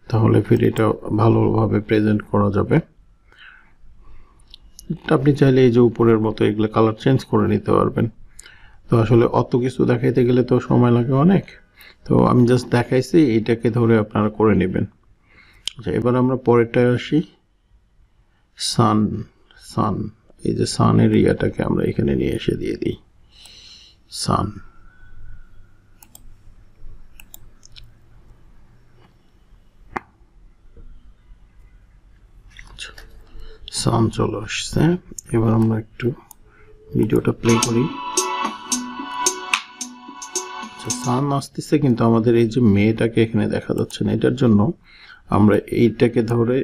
তাহলে ফির এটা ভালোভাবে প্রেজেন্ট করা যাবে। আপনি চাইলে এই যে উপরের মতো এগুলো কালার চেঞ্জ করে নিতে পারবেন। তো আসলে অত কিছু দেখাইতে গেলে তো সময় লাগে অনেক, তো আমি জাস্ট দেখাইছি, এইটাকে ধরে আপনারা করে নেবেন। আচ্ছা, এবার আমরা পরেরটায় আসি। সান সান এই যে সানের ইয়াটাকে আমরা এখানে নিয়ে এসে দিয়ে দিই সান। সান চলে আসছে। এবার আমরা একটু ভিডিওটা প্লে করি। আচ্ছা, সান আসতেছে, কিন্তু আমাদের এই যে মেয়েটাকে এখানে দেখা যাচ্ছে না। এটার জন্য আমরা এইটাকে ধরে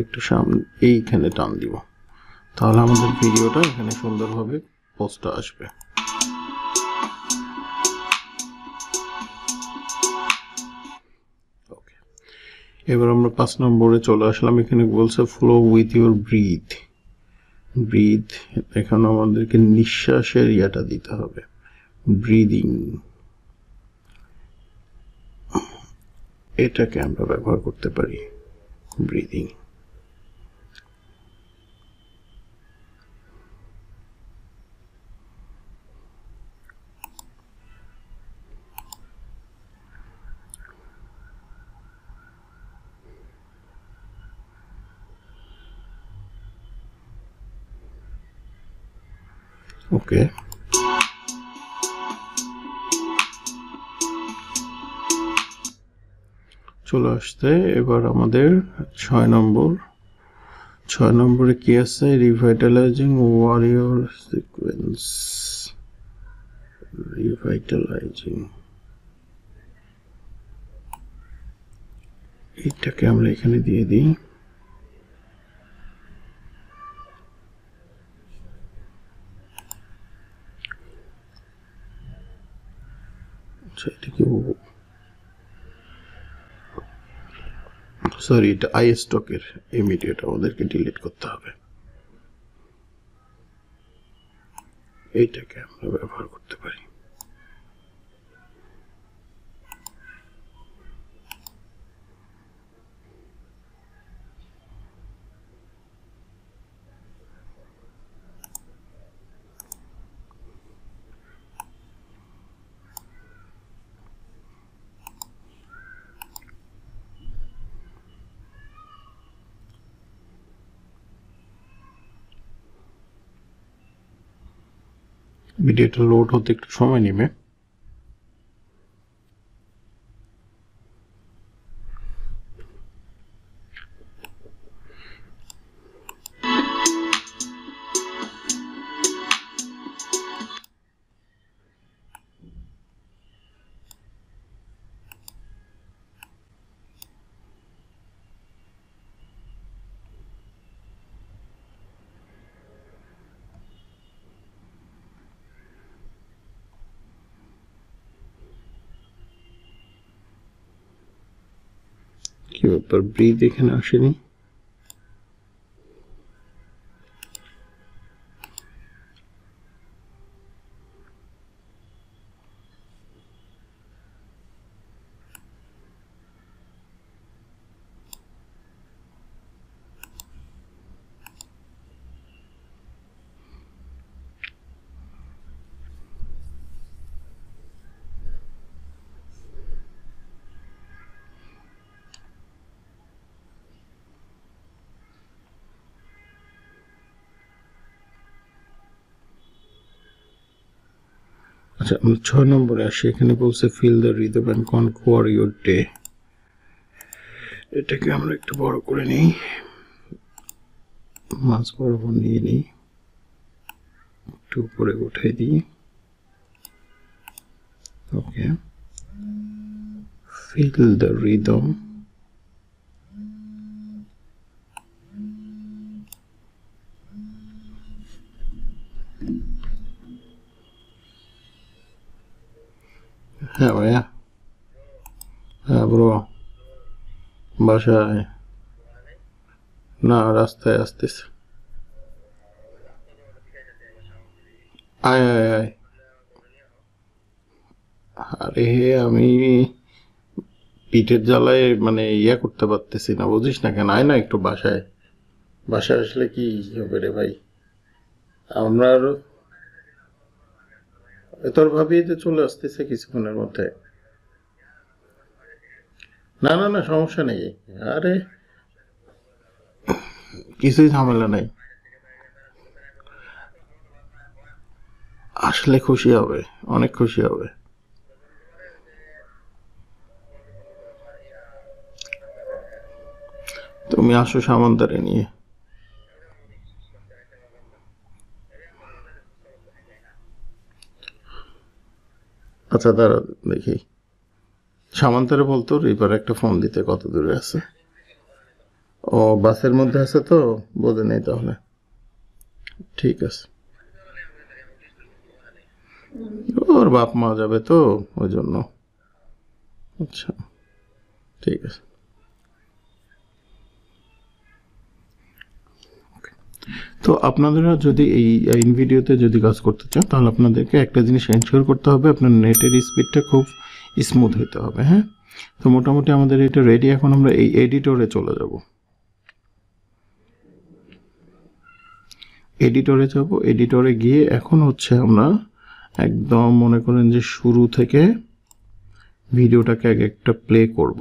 একটু সামনে এইখানে টান দিব, তাহলে আমাদের ভিডিওটা এখানে সুন্দরভাবে পোস্টটা আসবে। ওকে, এবার আমরা 5 নম্বরে চলে আসলাম। এখানে বলছে flow with your breath. Breath, এখানে আমাদেরকে নিঃশ্বাসের ইয়াটা দিতে হবে, ব্রিদিং। এটাকে আমরা ব্যবহার করতে পারি, ব্রিদিং। ওকে, চলে আসছে। এবার আমাদের 6 নম্বরে কি আছে? রিভাইটালাইজিং ওয়ারিয়র সিকোয়েন্স। রিভাইটালাইজিং, এইটাকে আমরা এখানে দিয়ে দিই। আচ্ছা, এটা কি, সরি, এটা আই স্টকের ইমিডিয়েট আমাদেরকে ডিলিট করতে হবে। এইটাকে আমরা ব্যবহার করতে পারি। ভিডিওটা লোড হতে একটু সময় নেবে। ব্যাপার, ব্রিথ এখানে আসেনি? আচ্ছা, আমি 6 নম্বরে আসি। এখানে বলছে feel the rhythm and conquer your day. এটাকে আমরা একটু বড় করে নিই, মাছ বরাবর নিয়ে নিই, একটু উপরে উঠাই দিই। ওকে, ফিল দ্য রিদম হ্যাঁ ভাইয়া, হ্যাঁ ব্রো, বাসায় না, রাস্তায় আসতেছে। আয় আয় আয়, আরে আমি পিঠের জ্বালায় মানে ইয়া করতে পারতেছি না, বুঝিস না কেন? আয় না একটু বাসায়, বাসায় আসলে কি হবে রে ভাই? আমরা আরো তোর ভাবি যে চলে আসতেছে কিছুক্ষণের মধ্যে। না না না, সমস্যা নেই। আরে কিছুই ঝামেলা নাই, আসলে খুশি হবে, অনেক খুশি হবে। তুমি আসো সামন্তারে নিয়ে। আচ্ছা দাঁড়া দেখি, সামান্তারে বলতো এবার একটা ফোন দিতে, কত দূরে আছে। ও বাসের মধ্যে আছে তো, বোঝে নেই তাহলে। ঠিক আছে, ওর বাপ মা যাবে তো, ওই জন্য। আচ্ছা ঠিক আছে। তো আপনারা যদি এই ইন ভিডিওতে যদি কাজ করতে চান, তাহলে আপনাদেরকে একটা জিনিস এনশিওর করতে হবে, আপনার নেটের স্পিডটা খুব স্মুথ হতে হবে। হ্যাঁ, তো মোটামুটি আমাদের এটা রেডি। এখন আমরা এই এডিটরে চলে যাব। এডিটরে গিয়ে এখন হচ্ছে আমরা একদম মনে করেন যে শুরু থেকে ভিডিওটাকে এক একটা প্লে করব।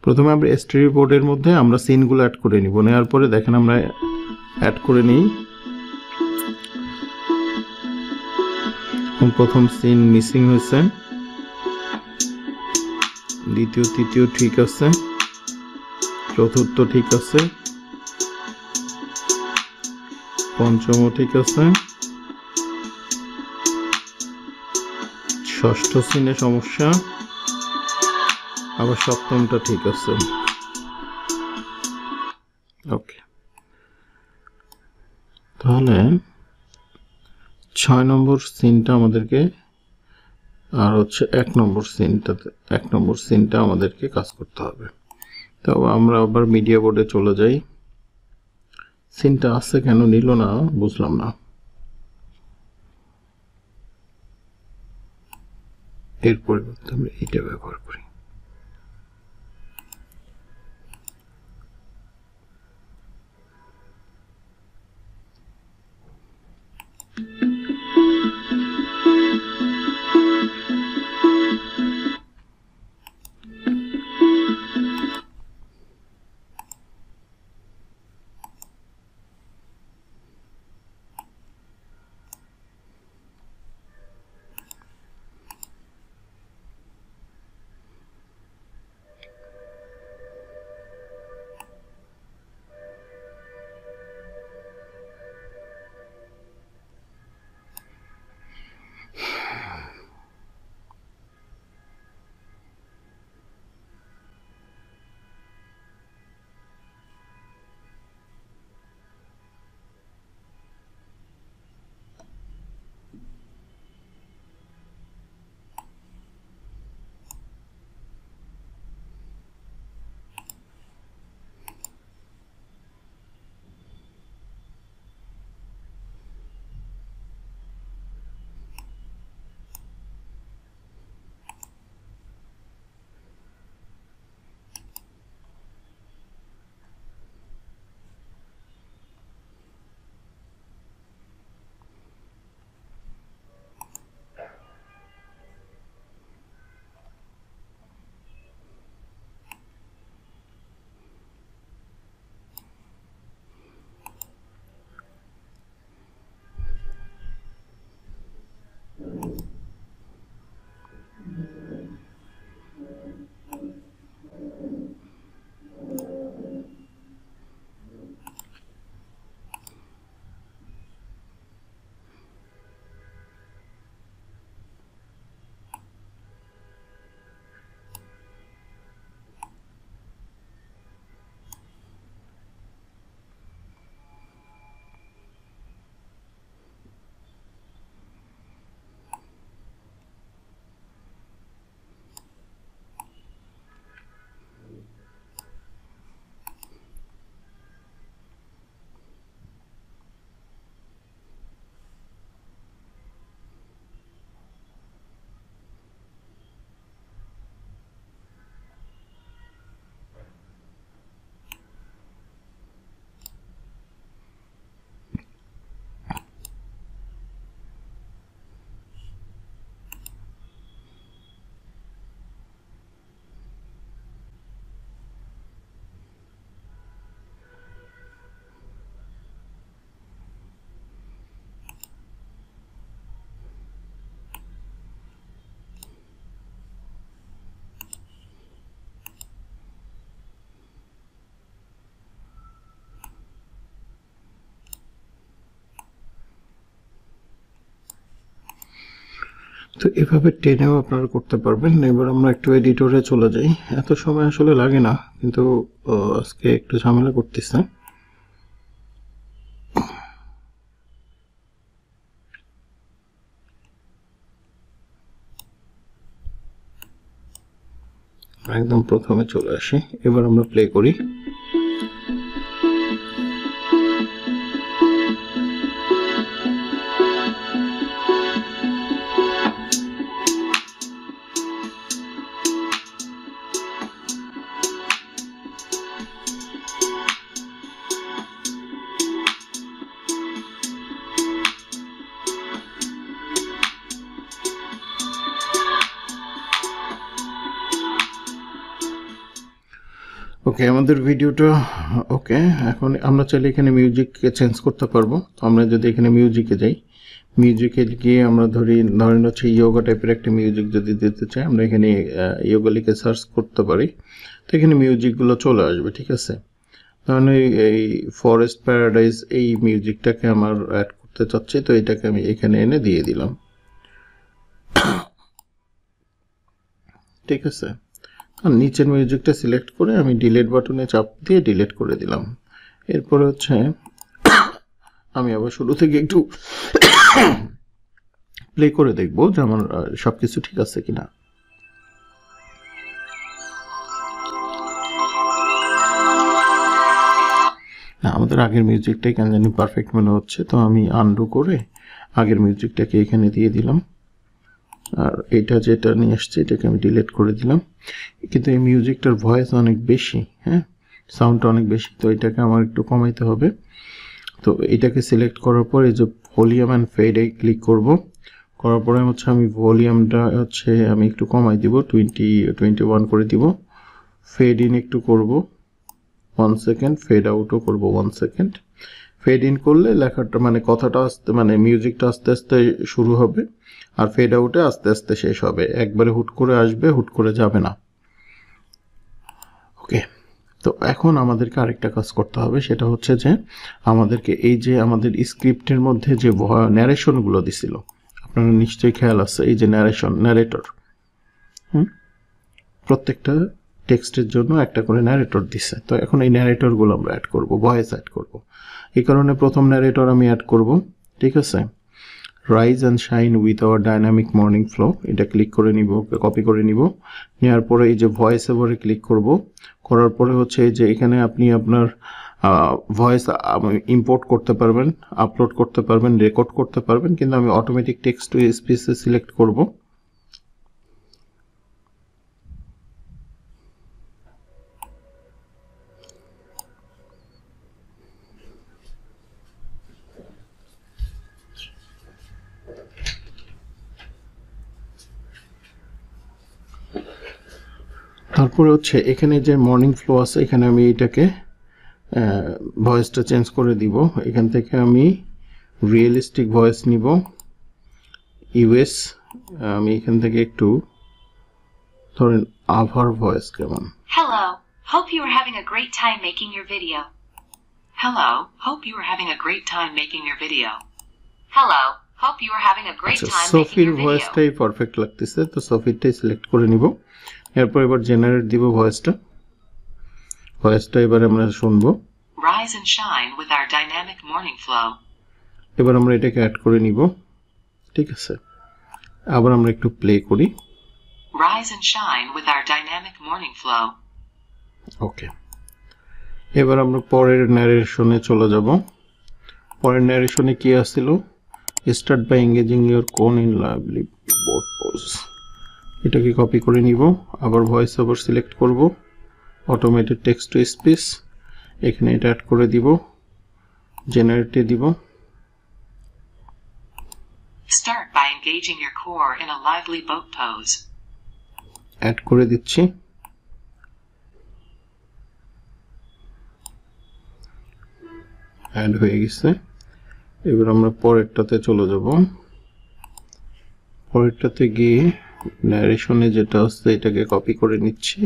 প্রথমে আমরা স্টোরি বোর্ডের মধ্যে আমরা সিনগুলো অ্যাড করে নিব, নেওয়ার পরে দেখেন আমরা অ্যাড করে নিই। প্রথম সিন মিসিং হয়েছে, দ্বিতীয় তৃতীয় ঠিক আছে, চতুর্থ ঠিক আছে, পঞ্চম ঠিক আছে, ষষ্ঠ সিনে সমস্যা, আবার সপ্তমটা ঠিক আছে। ওকে, তাহলে 6 নম্বর সিনটা আমাদেরকে, আর হচ্ছে 1 নম্বর সিনটা আমাদেরকে কাজ করতে হবে। তো আমরা আবার মিডিয়া বোর্ডে চলে যাই। সিনটা আছে কেন নিল না বুঝলাম না, এর পরিবর্তে আমরা এটা ব্যবহার করি। তো এভাবে টেনেও আপনারা করতে পারবেন। এবার আমরা একটু এডিটরে চলে যাই। এত সময় আসলে লাগে না, কিন্তু আজকে একটু ঝামেলা করতেছে। একদম প্রথমে চলে আসি। এবার আমরা প্লে করি। ওকে, আমাদের ভিডিওটা ওকে। এখন আমরা চাইলে এখানে মিউজিককে চেঞ্জ করতে পারবো। তো আমরা যদি এখানে মিউজিকে যাই, মিউজিকে গিয়ে আমরা ধরেন হচ্ছে ইয়োগা টাইপের একটা মিউজিক যদি দিতে চাই, আমরা এখানে ইয়োগা লিখে সার্চ করতে পারি। তো এখানে মিউজিকগুলো চলে আসবে, ঠিক আছে। তাহলে এই ফরেস্ট প্যারাডাইজ এই মিউজিকটাকে আমার অ্যাড করতে চাচ্ছি, তো এটাকে আমি এখানে এনে দিয়ে দিলাম, ঠিক আছে। আর নিচের মিউজিকটা সিলেক্ট করে আমি ডিলিট বাটনে চাপ দিয়ে ডিলিট করে দিলাম। এরপরে হচ্ছে আমি আবার শুরু থেকে একটু প্লে করে দেখবো যে আমার সবকিছু ঠিক আছে কিনা। না, আমাদের আগের মিউজিকটাই কেন জানি পারফেক্ট মনে হচ্ছে, তো আমি আনডু করে আগের মিউজিকটাকে এখানে দিয়ে দিলাম। আর এটা যেটা নিয়ে আসছে এটাকে আমি ডিলিট করে দিলাম। কিন্তু এই মিউজিকটার ভয়েস অনেক বেশি, হ্যাঁ, সাউন্ডটা অনেক বেশি, তো এটাকে আমার একটু কমাইতে হবে। তো এটাকে সিলেক্ট করার পর এই যে ভলিউম অ্যান্ড ফেডে ক্লিক করব। করার পরে হচ্ছে আমি ভলিউমটা হচ্ছে আমি একটু কমাই দিব, 21 করে দিব। ফেড ইন একটু করব 1 সেকেন্ড, ফেড আউটও করব 1 সেকেন্ড। ফেড ইন করলে লেখাটা মানে কথাটা আস্তে মানে মিউজিকটা আস্তে আস্তে শুরু হবে, আর ফেড আউটে আস্তে আস্তে শেষ হবে। একবারে হুট করে আসবে, হুট করে যাবে না। ওকে, তো এখন আমাদেরকে আরেকটা কাজ করতে হবে, সেটা হচ্ছে যে আমাদেরকে এই যে আমাদের স্ক্রিপ্টের মধ্যে যে ন্যারেশনগুলো দিছিল, আপনারা নিশ্চয়ই খেয়াল আছে, এই যে ন্যারেটর, প্রত্যেকটা টেক্সটের জন্য একটা করে ন্যারেটর দিছে। তো এখন এই ন্যারেটরগুলো আমরা অ্যাড করব, ভয়েস অ্যাড করব। এই কারণে প্রথম ন্যারেটর আমি অ্যাড করব, ঠিক আছে। Rise and shine with our dynamic morning flow, এটা ক্লিক করে নিব, কপি করে নিব। নেওয়ার পরে এই যে ভয়েস ওভারে ক্লিক করব। করার পরে হচ্ছে এই যে এখানে আপনি আপনার ভয়েস ইম্পোর্ট করতে পারবেন, আপলোড করতে পারবেন, রেকর্ড করতে পারবেন, কিন্তু আমি অটোমেটিক টেক্সট টু স্পিচে সিলেক্ট করব। তারপরে হচ্ছে এখানে যে মর্নিং ফ্লো আছে, এখানে আমি এটাকে ভয়েসটা চেঞ্জ করে দিব। এখান থেকে আমি রিয়েলিস্টিক ভয়েস নিব, ইউএস। আমি এখান থেকে একটু ধরেন আভার ভয়েস কেমন। Hello, hope you are having a great time making your video. Hello, hope you are having a great time making your video. Hello, hope you are having a great time making সফির your video. ভয়েসটাই perfect লাগতেছে, তো সফিরটাই select করে নিব। এরপর এবার generate দিব ভয়েসটা এবার আমরা শুনবো। Rise and shine with our dynamic morning flow. এবার আমরা এটাকে অ্যাড করে নিব, ঠিক আছে। আবার আমরা একটু প্লে করি। Rise and shine with our dynamic morning flow. ওকে, এবার আমরা পরের ন্যারেশনে চলে যাব। পরের ন্যারেশনে কি আসছিল? স্টার্ট বাই এঙ্গেজিং ইউর কোন ইন লাভলি বোর্ড পোজ। এটাকে কপি করে নিব, আবার ভয়েস ওভার সিলেক্ট করব, অটোমেটেড টেক্সট টু স্পিচ, এখানে এটা অ্যাড করে দিব, জেনারেটে দিব। Start by engaging your core in a lively boat pose. Add করে দিচ্ছি। অ্যাড হয়ে গেছে। এবার আমরা পরেরটাতে চলে যাব। পরেরটাতে গিয়ে ন্যারেশনে যেটা আছে এটাকে কপি করে নিচ্ছি,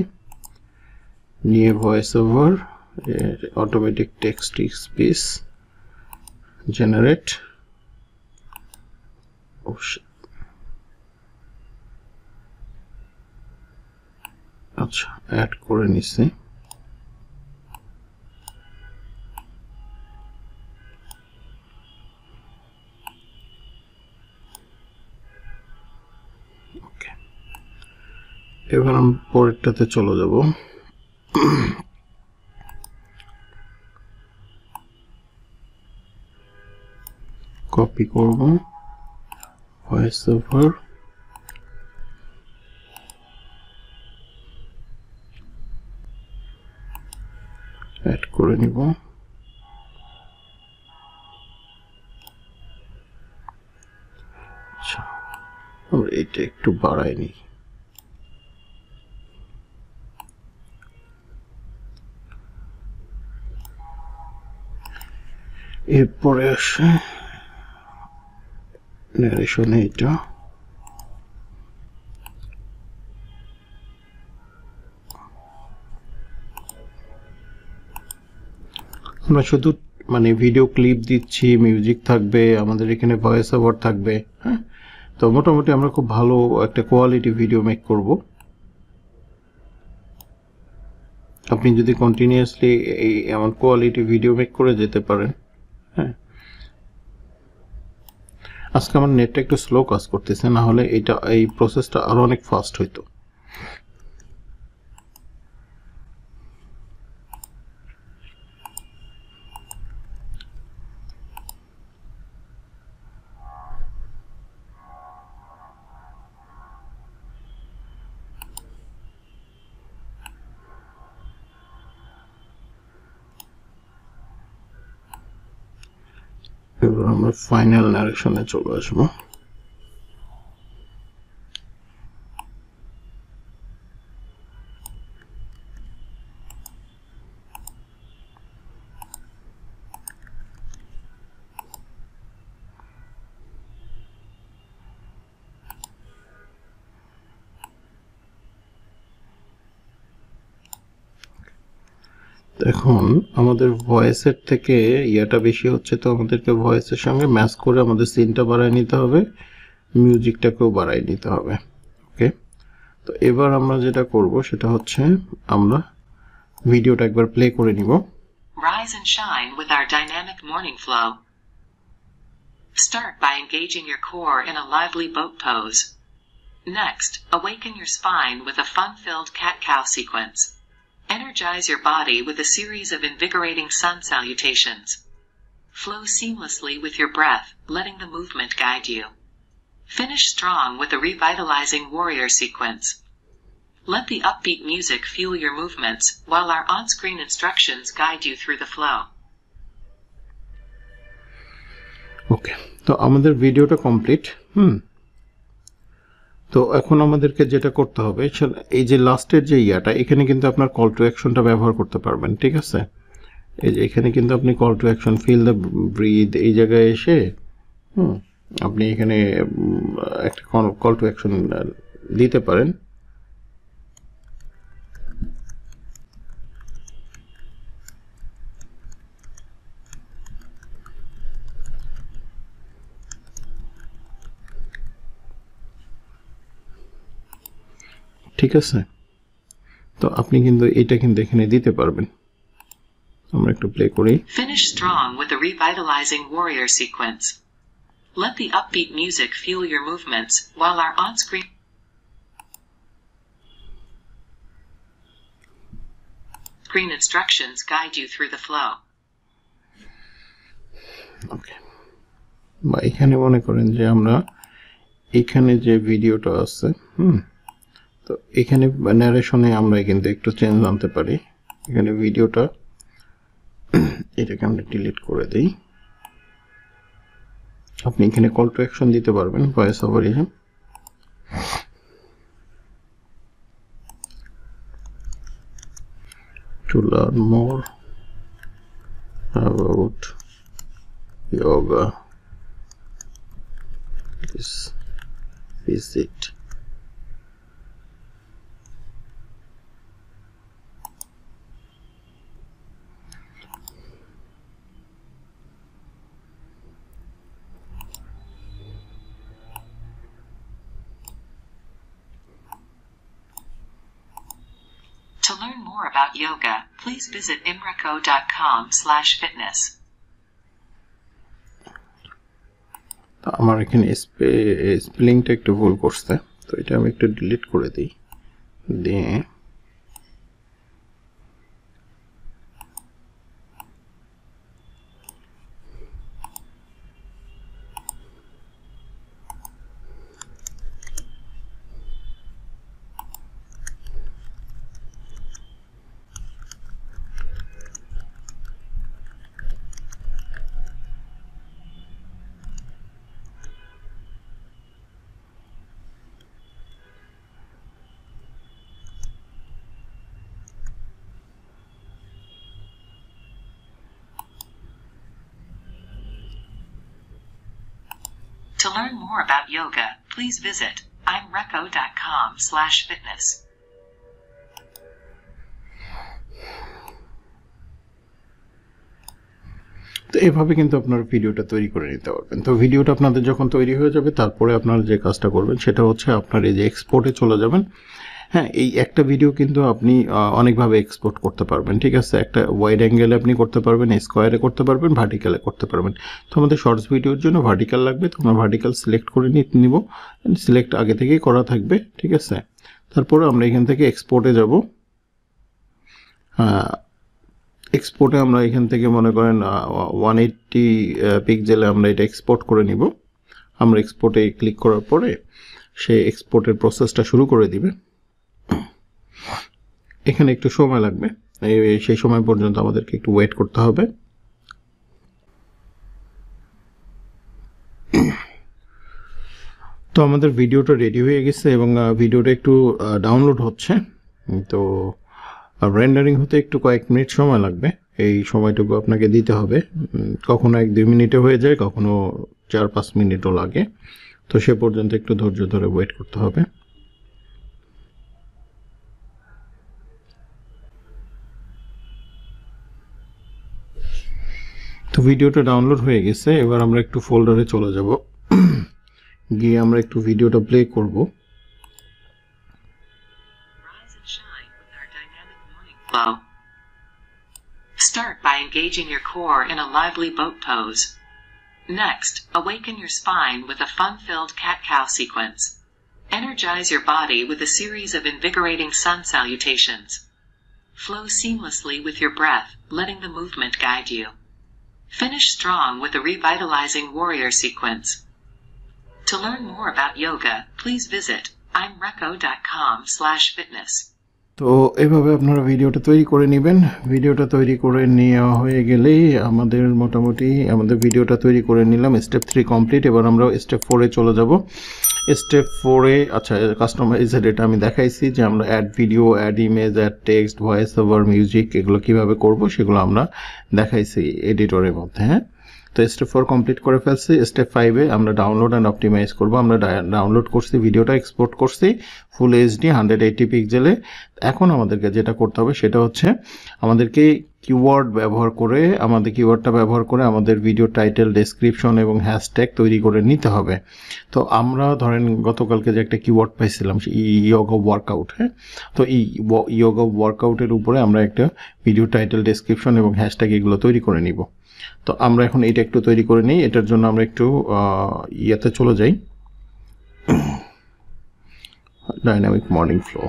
নিয়ে voice over, automatic text to speech, generate. আচ্ছা অ্যাড করে নিছি ওকে এবার আমি পরেরটাতে চলে যাব কপি করব ভয়েস ওভার অ্যাড করে নিব আচ্ছা আমরা এটা একটু বাড়াই নিই এরপরে আসে ন্যারেশনে এটা আমরা শুধু মানে ভিডিও ক্লিপ দিচ্ছি মিউজিক থাকবে আমাদের এখানে ভয়েস ওভার থাকবে হ্যাঁ তো মোটামুটি আমরা খুব ভালো একটা কোয়ালিটি ভিডিও মেক করব আপনি যদি কন্টিনিউয়াসলি এই এমন কোয়ালিটি ভিডিও মেক করে যেতে পারেন হ্যাঁ আজকে আমার নেটটা একটু স্লো কাজ করতেছে না হলে এটা এই প্রসেসটা আরো অনেক ফাস্ট হইতো এবার আমরা ফাইনাল ন্যারেশনে চলে আসবো এখন আমাদের ভয়েসের থেকে ইয়াটা বেশি হচ্ছে তো আমাদেরকে ভয়েসের সঙ্গে ম্যাচ করে আমাদের সিনটা বাড়ায় নিতে হবে মিউজিকটাকেও বাড়ায় নিতে হবে ওকে তো এবার আমরা যেটা করব সেটা হচ্ছে আমরা ভিডিওটা একবার প্লে করে নিব Rise and shine with our dynamic morning flow. Start by engaging your core in a lively boat pose. Next, awaken your spine with a fun-filled cat-cow sequence. Energize your body with a series of invigorating sun salutations. Flow seamlessly with your breath, letting the movement guide you. Finish strong with a revitalizing warrior sequence. Let the upbeat music fuel your movements, while our on-screen instructions guide you through the flow. ওকে তো আমাদের ভিডিওটা complete তো এখন আমাদেরকে যেটা করতে হবে এই যে লাস্টের যে ইয়াটা এখানে কিন্তু আপনার কল টু অ্যাকশনটা ব্যবহার করতে পারবেন ঠিক আছে এই যে এখানে কিন্তু আপনি call to action feel the breath এই জায়গায় এসে আপনি এখানে একটা কল টু অ্যাকশন দিতে পারেন ঠিক আছে তো আপনি কিন্তু এটা কিন্তু এখানে দিতে পারবেন আমরা একটু প্লে করি Finish strong with a revitalizing warrior sequence. Let the upbeat music fuel your movements, while our on-screen instructions guide you through the flow. ওকে বা এখানে মনে করেন যে আমরা এখানে যে ভিডিওটা আছে তো এখানে ন্যারেশনে আমরা কিন্তু একটু চেঞ্জ আনতে পারি এখানে ভিডিওটা এটাকে আমরা ডিলিট করে দেই আপনি এখানে কল টু অ্যাকশন দিতে পারবেন voice over a to learn more about yoga please visit learn more about yoga, please visit imreco.com/fitness. আমার এখানে স্পেলিংটা একটু ভুল করছে, তো এটা আমি একটু ডিলিট করে দিই। দিয়ে To learn more about yoga, please visit imreco.com/fitness. তো এভাবে কিন্তু আপনার ভিডিওটা তৈরি করে নিতে পারবেন। তো ভিডিওটা আপনাদের যখন তৈরি হয়ে যাবে, তারপরে আপনারা যে কাজটা করবেন সেটা হচ্ছে আপনার এই যে এক্সপোর্টে চলে যাবেন। হ্যাঁ, এই একটা ভিডিও কিন্তু আপনি অনেকভাবে এক্সপোর্ট করতে পারবেন, ঠিক আছে। একটা ওয়াইড অ্যাঙ্গেলে আপনি করতে পারবেন, স্কোয়ারে করতে পারবেন, ভার্টিক্যালে করতে পারবেন। তো আমাদের শর্টস ভিডিওর জন্য ভার্টিক্যাল লাগবে, তো আমরা ভার্টিক্যাল সিলেক্ট করে নিব। সিলেক্ট আগে থেকেই করা থাকবে, ঠিক আছে। তারপরে আমরা এখান থেকে এক্সপোর্টে যাব। এক্সপোর্টে আমরা এখান থেকে মনে করেন 180 পিক্সেলে আমরা এটা এক্সপোর্ট করে নিব। আমরা এক্সপোর্টে ক্লিক করার পরে সে এক্সপোর্টের প্রসেসটা শুরু করে দিবে। এখানে একটু সময় লাগবে, সেই সময় পর্যন্ত আমাদেরকে একটু ওয়েট করতে হবে। তো আমাদের ভিডিওটা রেডি হয়ে গেছে এবং ভিডিওটা একটু ডাউনলোড হচ্ছে। তো রেন্ডারিং হতে একটু কয়েক মিনিট সময় লাগবে, এই সময়টুকু আপনাকে দিতে হবে। কখনো 1-2 মিনিটে হয়ে যায়, কখনো 4-5 মিনিটও লাগে। তো সে পর্যন্ত একটু ধৈর্য ধরে ওয়েট করতে হবে। তো ভিডিওটা ডাউনলোড হয়ে গেছে, এবার আমরা একটু ফোল্ডারে চলে যাব, গিয়ে আমরা একটু ভিডিওটা প্লে করব। Rise and shine with our dynamic morning flow. Start by engaging your core in a lively boat pose. Next, awaken your spine with a fun-filled cat-cow sequence. Energize your body with a series of invigorating sun salutations. Flow seamlessly with your breath, letting the movement guide you. Finish strong with a revitalizing warrior sequence. To learn more about yoga, please visit imreco.com/fitness. তো এভাবে আপনারা ভিডিওটা তৈরি করে নেবেন। ভিডিওটা তৈরি করে নেওয়া হয়ে গেলেই আমাদের মোটামুটি আমাদের ভিডিওটা তৈরি করে নিলাম। Step 3 complete. এবার আমরা স্টেপ 4-এ চলে যাব। স্টেপ 4-এ আচ্ছা, কাস্টমাইজের এটা আমি দেখাইছি যে আমরা add video, add image, add text, voice over, music এগুলো কিভাবে করব সেগুলো আমরা দেখাইছি এডিটরের মধ্যে। হ্যাঁ, তো স্টেপ 4 কমপ্লিট করে ফেলছি। স্টেপ 5-এ আমরা ডাউনলোড অ্যান্ড অপটিমাইজ করব। আমরা ডাউনলোড করছি, ভিডিওটা এক্সপোর্ট করছি ফুল এইচডি 180 পিক্সেলে। এখন আমাদেরকে যেটা করতে হবে সেটা হচ্ছে আমাদেরকে কিওয়ার্ডটা ব্যবহার করে আমাদের ভিডিও টাইটেল, ডেসক্রিপশন এবং হ্যাশট্যাগ তৈরি করে নিতে হবে। তো আমরা ধরেন গতকালকে যে একটা কিওয়ার্ড পাইছিলাম ইয়োগা ওয়ার্কআউট। হ্যাঁ, তো এই ইয়োগা ওয়ার্কআউটের উপরে আমরা একটা ভিডিও টাইটেল, ডেসক্রিপশন এবং হ্যাশট্যাগ এগুলো তৈরি করে নিব। তো আমরা এখন এটা একটু তৈরি করে নিই। এটার জন্য আমরা একটু ইয়াতে চলে যাই, ডাইনামিক মর্নিং ফ্লো।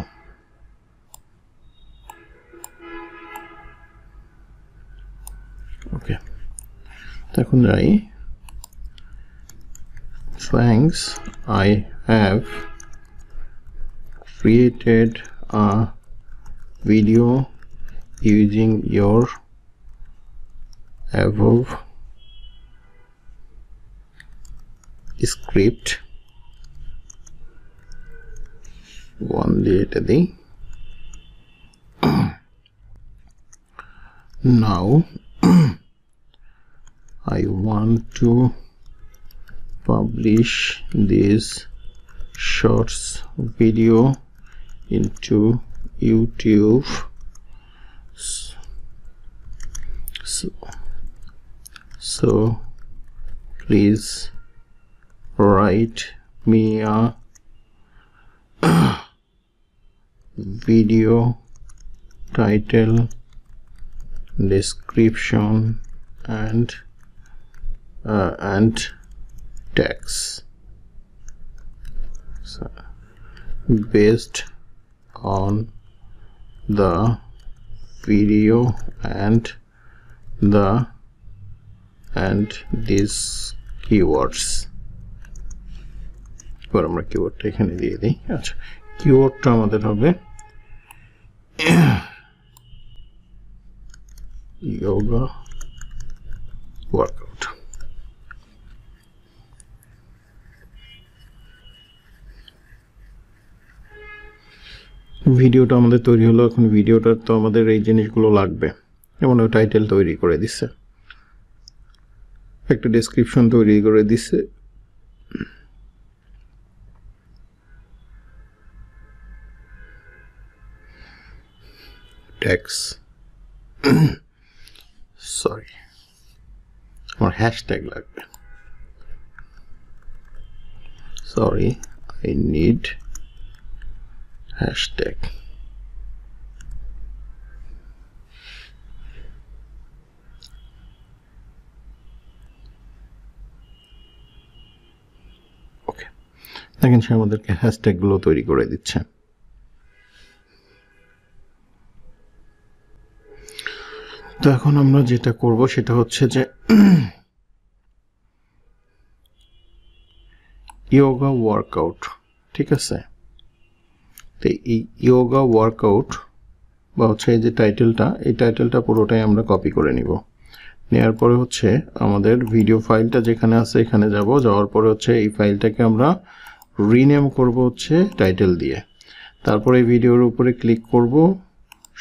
ওকে, তো এখন যাই। Thanks, I have created a video using your above script. One day now I want to publish this shorts video into YouTube. So please write me a video title, description, and text. So, based on the video and these keywords. এবার আমরা কিওয়ার্ডটা এখানে দিয়ে দিই। আচ্ছা, কিওয়ার্ডটা আমাদের হবে yoga workout। ভিডিওটা আমাদের তৈরি হলো। এখন ভিডিওটার তো আমাদের এই জিনিসগুলো লাগবে, যেমন টাইটেল তৈরি করে দিচ্ছে, একটা ডেসক্রিপশন তৈরি করে দিচ্ছে, ট্যাগস, সরি আমার হ্যাশট্যাগ লাগবে, সরি আই নিড hashtag। ওকে, দেখেন সে আমাদেরকে হ্যাশট্যাগ গুলো তৈরি করে দিচ্ছে। তো এখন আমরা যেটা করব সেটা হচ্ছে যে yoga workout, ঠিক আছে। তো এই yoga workout বা হচ্ছে এই যে টাইটেলটা, এই টাইটেলটা পুরোটাই আমরা কপি করে নিব। নেওয়ার পরে হচ্ছে আমাদের ভিডিও ফাইলটা যেখানে আছে এখানে যাব, যাওয়ার পরে হচ্ছে এই ফাইলটাকে আমরা রিনেম করব হচ্ছে টাইটেল দিয়ে। তারপরে এই ভিডিওর উপরে ক্লিক করব,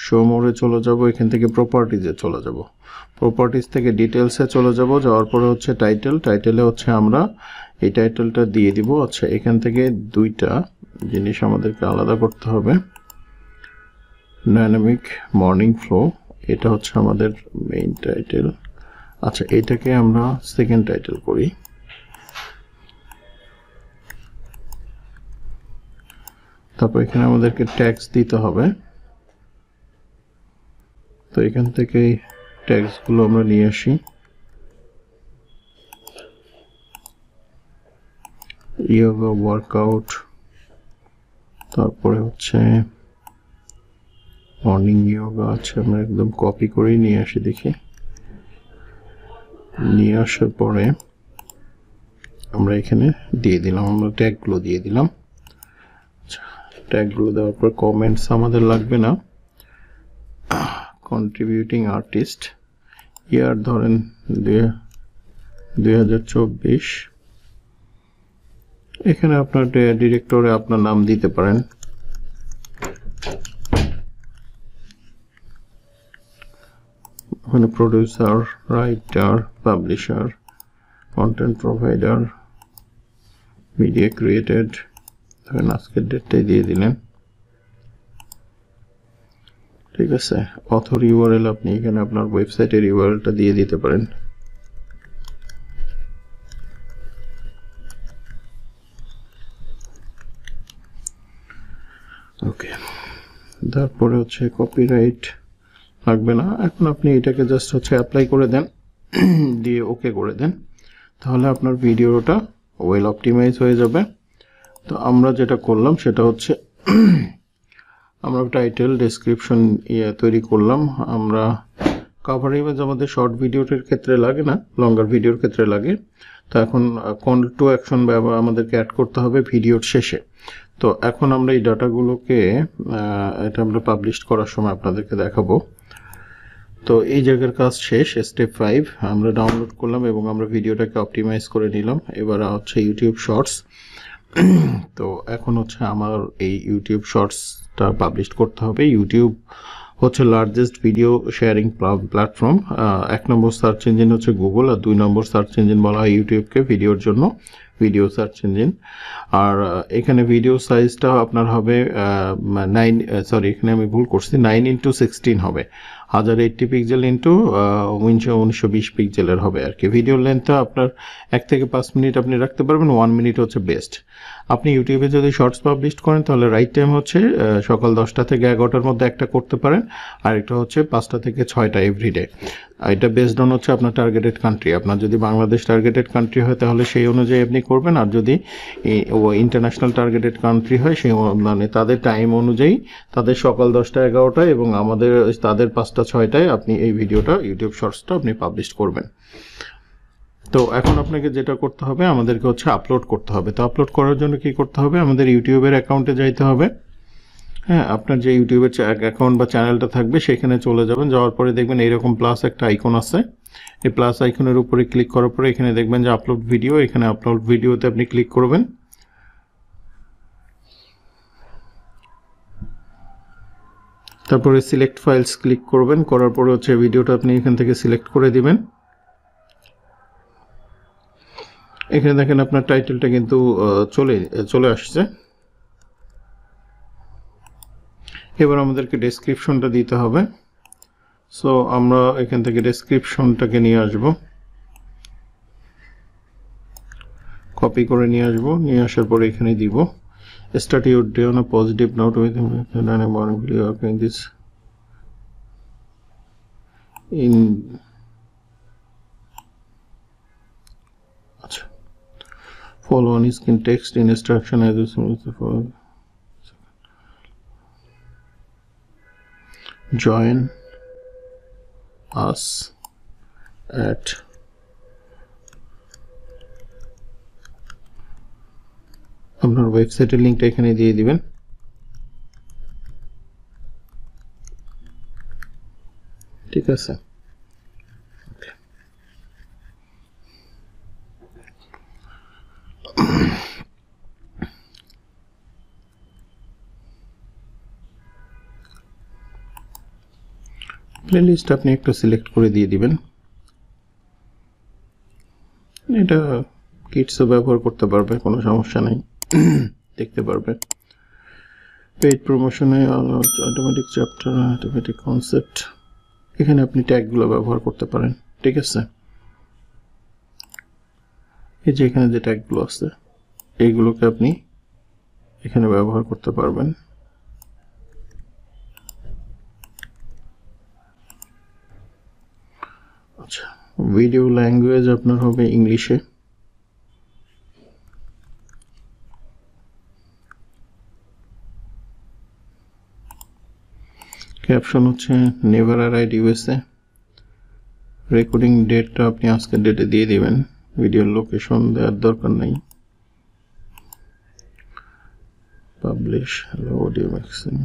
শো মোডে চলে যাব, এখান থেকে প্রপার্টিজে চলে যাব, প্রপার্টিজ থেকে ডিটেলসে চলে যাব, যাওয়ার পরে হচ্ছে টাইটেলে হচ্ছে আমরা এই টাইটেলটা দিয়ে দিব। আচ্ছা, এখান থেকে দুইটা জিনিস আমাদেরকে আলাদা করতে হবে। ডাইনামিক মর্নিং ফ্লো, এটা হচ্ছে আমাদের মেইন টাইটেল। আচ্ছা, এটাকে আমরা সেকেন্ড টাইটেল করি। তারপর এখানে আমাদেরকে ট্যাগস দিতে হবে। তো এখান থেকে ট্যাগস গুলো আমরা নিয়ে আসি। yoga workout, তারপরে হচ্ছে মর্নিং যোগা। আছে আমরা একদম কপি করে নিয়ে আসি, দেখি নিয়ে আসার পরে আমরা এখানে দিয়ে দিলাম, আমরা ট্যাগগুলো দিয়ে দিলাম। ট্যাগগুলো দেওয়ার পর কমেন্টস আমাদের লাগবে না। কন্ট্রিবিউটিং আর্টিস্ট, ইয়ার ধরেন 2024। এখানে আপনার ডিরেক্টরে আপনার নাম দিতে পারেন। ওখানে producer, writer, publisher, content provider, media created, ধরেন আজকের ডেটটাই দিয়ে দিলেন, ঠিক আছে। অথর ইউআরএল আপনি এখানে আপনার ওয়েবসাইটের ইউআরএলটা দিয়ে দিতে পারেন। ওকে, তারপরে হচ্ছে কপিরাইট লাগবে না। এখন আপনি এটাকে জাস্ট হচ্ছে অ্যাপ্লাই করে দেন, দিয়ে ওকে করে দেন, তাহলে আপনার ভিডিওটা ওয়েল অপটিমাইজ হয়ে যাবে। তো আমরা যেটা করলাম সেটা হচ্ছে আমরা টাইটেল, ডেসক্রিপশন তৈরি করলাম। আমরা কভার ইমেজ আমাদের শর্ট ভিডিওর ক্ষেত্রে লাগে না, লঙ্গার ভিডিওর ক্ষেত্রে লাগে। তো এখন কল টু অ্যাকশন আমাদেরকে অ্যাড করতে হবে ভিডিওর শেষে। তো এখন আমরা এই ডাটাগুলোকে এটা আমরা পাবলিশ করার সময় আপনাদেরকে দেখাবো। তো এই জায়গার কাজ শেষ। স্টেপ 5 আমরা ডাউনলোড করলাম এবং আমরা ভিডিওটাকে অপটিমাইজ করে নিলাম। এবার হচ্ছে ইউটিউব শর্টস। তো এখন হচ্ছে আমার এই ইউটিউব শর্টসটা পাবলিশ করতে হবে। ইউটিউব হচ্ছে লার্জেস্ট ভিডিও শেয়ারিং প্ল্যাটফর্ম। 1 নম্বর সার্চ ইঞ্জিন হচ্ছে গুগল, আর 2 নম্বর সার্চ ইঞ্জিন বলা হয় ইউটিউবকে ভিডিওর জন্য। Video search engine. আর এখানে ভিডিও সাইজটা আপনার হবে এখানে আমি ভুল করছি, 9x16 হবে, 1080 পিক্সেল ইন্টু 1920 পিক্সেলের হবে আর কি। ভিডিও লেন্থটা আপনার 1 থেকে 5 মিনিট আপনি রাখতে পারবেন, 1 মিনিট হচ্ছে বেস্ট। আপনি ইউটিউবে যদি শর্টস পাবলিশ করেন তাহলে রাইট টাইম হচ্ছে সকাল 10টা থেকে 11টার মধ্যে একটা করতে পারেন, আর একটা হচ্ছে 5টা থেকে 6টা এভরিডে। এটা বেসড অন হচ্ছে আপনার টার্গেটেড কান্ট্রি। আপনার যদি বাংলাদেশ টার্গেটেড কান্ট্রি হয় তাহলে সেই অনুযায়ী আপনি করবেন, আর যদি ইন্টারন্যাশনাল টার্গেটেড কান্ট্রি হয় সেই মানে তাদের টাইম অনুযায়ী, তাদের সকাল 10টা 11টায় এবং আমাদের তাদের 5টা 6টায় আপনি এই ভিডিওটা ইউটিউব শর্টসটা আপনি পাবলিশ করবেন। তো এখন আপনাকে যেটা করতে হবে, আমাদেরকে হচ্ছে আপলোড করতে হবে। তো আপলোড করার জন্য কি করতে হবে, আমাদের ইউটিউবের অ্যাকাউন্টে যাইতে হবে। হ্যাঁ, আপনার যে ইউটিউবের অ্যাকাউন্ট বা চ্যানেলটা থাকবে সেখানে চলে যাবেন। যাওয়ার পরে দেখবেন এইরকম প্লাস একটা আইকন আছে। এই প্লাস আইকনের উপরে ক্লিক করার পরে এখানে দেখবেন যে আপলোড ভিডিও, এখানে আপলোড ভিডিওতে আপনি ক্লিক করবেন। তারপরে সিলেক্ট ফাইলস ক্লিক করবেন, করার পরে হচ্ছে ভিডিওটা আপনি এখান থেকে সিলেক্ট করে দিবেন। এখানে দেখেন আপনার টাইটেলটা কিন্তু চলে আসছে। এবার আমাদেরকে ডেসক্রিপশনটা দিতে হবে। সো আমরা এখান থেকে ডেসক্রিপশনটাকে নিয়ে আসব, কপি করে নিয়ে আসব। নিয়ে আসার পরে এখানে দিব start your day on a positive note with this in আচ্ছা follow on screen text instruction as join us at আপনার ওয়েবসাইটের লিংকটা এখানে দিয়ে দিবেন। ঠিক আছে, প্লেলিস্ট আপনি একটু সিলেক্ট করে দিয়ে দিবেন। এটা কিডসও ব্যবহার করতে পারবে, কোনো সমস্যা নাই, দেখতে পারবে। পেইড প্রমোশনে অটোমেটিক চ্যাপ্টার, অটোমেটিক কনসেপ্ট, এখানে আপনি ট্যাগগুলো ব্যবহার করতে পারেন। ঠিক আছে, এই যে এখানে যে ট্যাগগুলো আছে এইগুলোকে আপনি এখানে ব্যবহার করতে পারবেন। আচ্ছা, ভিডিও ল্যাঙ্গুয়েজ আপনার হবে ইংলিশে। ক্যাপশন হচ্ছে নেভার অ্যারাইভ ইউএসএ। রেকর্ডিং ডেটটা আপনি আজকের ডেটে দিয়ে দিবেন, ভিডিওর লোকেশন দেওয়ার দরকার নাই। Publish hello audio maxim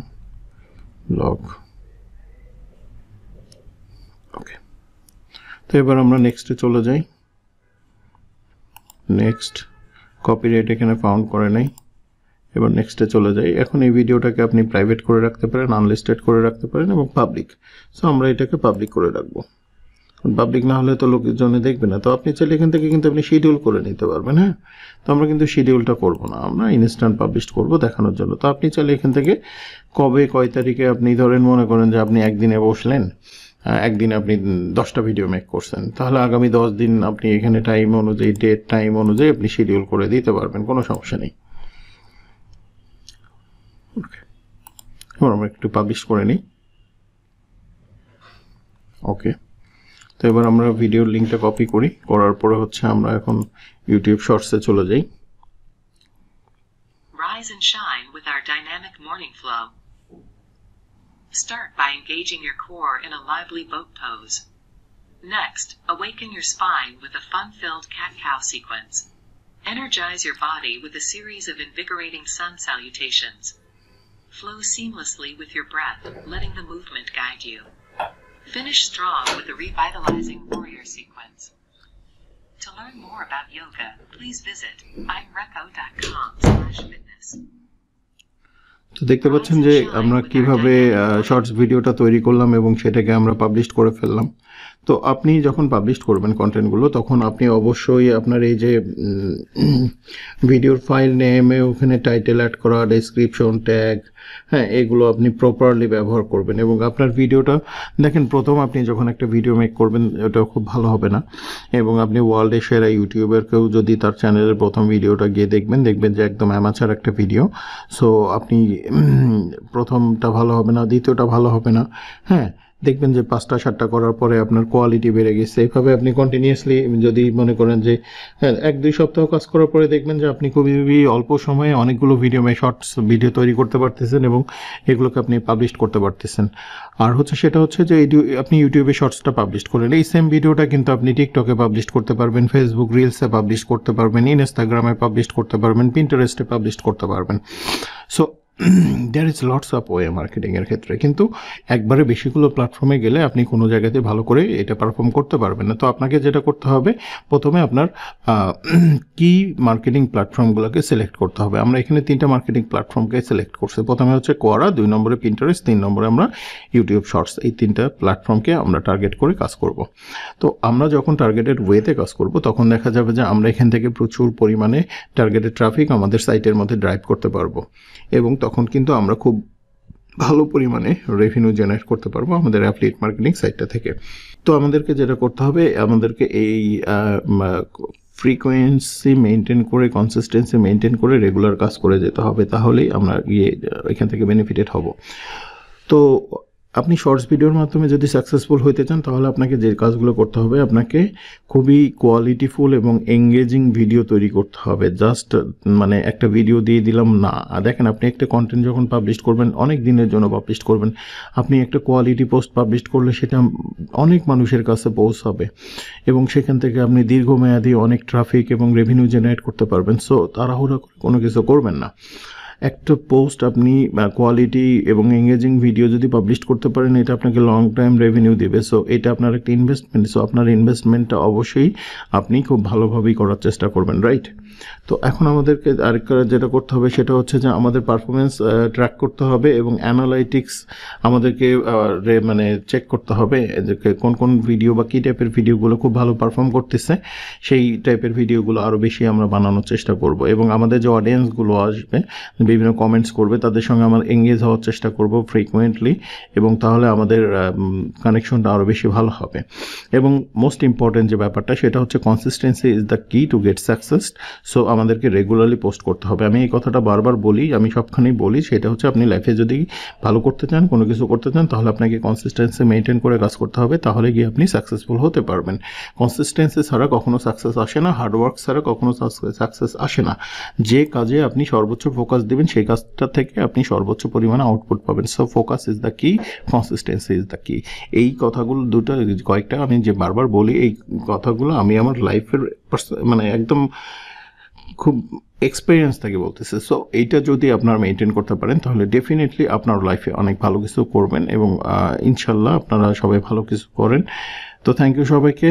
blog. Okay, তো এবার আমরা নেক্সটে চলে যাই। নেক্সট, কপিরাইট এখানে ফাউন্ড করে নাই। এবার নেক্সটে চলে যাই। এখন এই ভিডিওটাকে আপনি প্রাইভেট করে রাখতে পারেন, আনলিস্টেড করে রাখতে পারেন এবং পাবলিক। সো আমরা এটাকে পাবলিক করে রাখবো, পাবলিক না হলে তো লোকজন দেখবে না। তো আপনি চাইলে এখান থেকে কিন্তু আপনি শিডিউল করে নিতে পারবেন। হ্যাঁ, তো আমরা কিন্তু শিডিউলটা করব না, আমরা ইনস্ট্যান্ট পাবলিশ করব দেখানোর জন্য। তো আপনি চাইলে এখান থেকে কবে কয় তারিখে আপনি ধরেন মনে করেন যে আপনি একদিনে বসলেন, একদিন আপনি 10টা ভিডিও মেক করছেন, তাহলে আগামী 10 দিন আপনি এখানে টাইম অনুযায়ী, ডেট টাইম অনুযায়ী আপনি শিডিউল করে দিতে পারবেন, কোনো সমস্যা নেই। এবার আমরা একটু পাবলিশ করে নিই। ওকে, তো এবার আমরা ভিডিওর লিঙ্কটা কপি করি, করার পরে হচ্ছে আমরা এখন ইউটিউব শর্টসে চলে যাই। Rise and shine with our dynamic morning flow. Start by engaging your core in a lively boat pose. Next, awaken your spine with a fun-filled cat-cow sequence. Energize your body with a series of invigorating sun salutations. Flow seamlessly with your breath, letting the movement guide you. Finish strong with a revitalizing warrior sequence. To learn more about yoga, please visit imreco.com/fitness. তো দেখতে পাচ্ছেন যে আমরা কিভাবে shorts ভিডিওটা তৈরি করলাম এবং সেটাকে আমরা পাবলিশ করে ফেললাম। তো আপনি যখন পাবলিশ করবেন কন্টেন্টগুলো তখন আপনি অবশ্যই আপনার এই যে ভিডিওর ফাইল নেমে ওখানে টাইটেল অ্যাড করা, ডেসক্রিপশন, ট্যাগ, হ্যাঁ, এগুলো আপনি প্রপারলি ব্যবহার করবেন। এবং আপনার ভিডিওটা দেখেন, প্রথম আপনি যখন একটা ভিডিও মেক করবেন ওটা খুব ভালো হবে না, এবং আপনি ওয়ার্ল্ডে সেরা ইউটিউবার কেউ যদি তার চ্যানেলের প্রথম ভিডিওটা গিয়ে দেখবেন যে একদম অ্যামাচার একটা ভিডিও। সো আপনি প্রথমটা ভালো হবে না, দ্বিতীয়টা ভালো হবে না, হ্যাঁ, দেখবেন যে 5টা 7টা করার পরে আপনার কোয়ালিটি বেড়ে গেছে। এইভাবে আপনি কন্টিনিউয়াসলি যদি মনে করেন যে 1-2 সপ্তাহ কাজ করার পরে দেখবেন যে আপনি খুবই অল্প সময়ে অনেকগুলো শর্টস ভিডিও তৈরি করতে পারতেছেন এবং এগুলোকে আপনি পাবলিশ করতে পারতেছেন। আর সেটা হচ্ছে যে আপনি ইউটিউবে শর্টসটা পাবলিশ করলেন, এই সেম ভিডিওটা কিন্তু আপনি টিকটকে পাবলিশ করতে পারবেন, ফেসবুক রিলসে পাবলিশ করতে পারবেন, ইনস্টাগ্রামে পাবলিশ করতে পারবেন, পিন্টারেস্টে পাবলিশ করতে পারবেন। So there is lots of way মার্কেটিংয়ের ক্ষেত্রে, কিন্তু একবারে বেশিগুলো প্ল্যাটফর্মে গেলে আপনি কোনো জায়গাতে ভালো করে এটা পারফর্ম করতে পারবেন না। তো আপনাকে যেটা করতে হবে, প্রথমে আপনার কি মার্কেটিং প্ল্যাটফর্মগুলোকে সিলেক্ট করতে হবে। আমরা এখানে 3টা মার্কেটিং প্ল্যাটফর্মকে সিলেক্ট করছি। প্রথমে হচ্ছে কোয়ারা, 2 নম্বরে পিন্টারেস্ট, 3 নম্বরে আমরা ইউটিউব শর্টস। এই 3টা প্ল্যাটফর্মকে আমরা টার্গেট করে কাজ করব। তো আমরা যখন টার্গেটেড ওয়েতে কাজ করব তখন দেখা যাবে যে আমরা এখান থেকে প্রচুর পরিমাণে টার্গেটেড ট্রাফিক আমাদের সাইটের মধ্যে ড্রাইভ করতে পারবো, এবং তখন কিন্তু আমরা খুব ভালো পরিমাণে রেভিনিউ জেনারেট করতে পারবো আমাদের অ্যাফিলিয়েট মার্কেটিং সাইটটা থেকে। তো আমাদেরকে যেটা করতে হবে, আমাদেরকে এই ফ্রিকোয়েন্সি মেনটেন করে, কনসিস্টেন্সি মেনটেন করে রেগুলার কাজ করে যেতে হবে, তাহলেই আমরা এখান থেকে বেনিফিটেড হব। তো আপনি শর্টস ভিডিওর মাধ্যমে যদি সাকসেসফুল হতে চান তাহলে আপনাকে যে কাজগুলো করতে হবে, আপনাকে খুবই কোয়ালিটিফুল এবং এঙ্গেজিং ভিডিও তৈরি করতে হবে। জাস্ট একটা ভিডিও দিয়ে দিলাম না। দেখেন, আপনি একটা কন্টেন্ট যখন পাবলিশ করবেন, অনেক দিনের জন্য পাবলিশ করবেন, আপনি একটা কোয়ালিটি পোস্ট পাবলিশ করলে সেটা অনেক মানুষের কাছে পৌঁছাবে এবং সেখান থেকে আপনি দীর্ঘমেয়াদী অনেক ট্রাফিক এবং রেভিনিউ জেনারেট করতে পারবেন। সো তাড়াহুড়া করে কোনো কিছু করবেন না। একটা পোস্ট আপনি কোয়ালিটি এবং এঙ্গেজিং ভিডিও যদি পাবলিশ করতে পারেন, এটা আপনাকে লং টাইম রেভিনিউ দেবে। সো এটা আপনার একটা ইনভেস্টমেন্ট। সো আপনার ইনভেস্টমেন্টটা অবশ্যই আপনি খুব ভালোভাবেই করার চেষ্টা করবেন, রাইট? তো এখন আমাদেরকে আরেকটা যেটা করতে হবে সেটা হচ্ছে যে আমাদের পারফরমেন্স ট্র্যাক করতে হবে এবং অ্যানালাইটিক্স আমাদেরকে চেক করতে হবে যে কোন ভিডিও বা কী টাইপের ভিডিওগুলো খুব ভালো পারফর্ম করতেছে, সেই টাইপের ভিডিওগুলো আরও বেশি আমরা বানানোর চেষ্টা করব। এবং আমাদের যে অডিয়েন্সগুলো আসবে, বিভিন্ন কমেন্টস করবে, তাদের সঙ্গে আমরা এঙ্গেজ হওয়ার চেষ্টা করব ফ্রিকুয়েন্টলি, এবং তাহলে আমাদের কানেকশনটা আরও বেশি ভালো হবে। এবং মোস্ট ইম্পর্টেন্ট যে ব্যাপারটা সেটা হচ্ছে কনসিস্টেন্সি ইজ দ্য কি টু গেট সাকসেস। সো আমাদেরকে রেগুলারলি পোস্ট করতে হবে। আমি এই কথাটা বারবার বলি, আমি সবখানেই বলি, সেটা হচ্ছে আপনি লাইফে যদি ভালো করতে চান, কোনো কিছু করতে চান, তাহলে আপনাকে কনসিস্টেন্সি মেনটেন করে কাজ করতে হবে, তাহলে গিয়ে আপনি সাকসেসফুল হতে পারবেন। কনসিস্টেন্সি ছাড়া কখনো সাকসেস আসে না, হার্ডওয়ার্ক ছাড়া কখনো সাকসেস আসে না। যে কাজে আপনি সর্বোচ্চ ফোকাস দেবেন সেই কাজটা থেকে আপনি সর্বোচ্চ পরিমাণে আউটপুট পাবেন। সো ফোকাস ইজ দ্য কি, কনসিস্টেন্সি ইজ দ্য কি। এই কথাগুলো কয়েকটা আমি যে বারবার বলি, এই কথাগুলো আমি আমার লাইফের একদম খুব এক্সপিরিয়েন্স থেকে বলতেছে। সো এইটা যদি আপনারা মেনটেন করতে পারেন তাহলে ডেফিনেটলি আপনার লাইফে অনেক ভালো কিছু করবেন এবং ইনশাল্লাহ আপনারা সবাই ভালো কিছু করেন। তো থ্যাংক ইউ সবাইকে।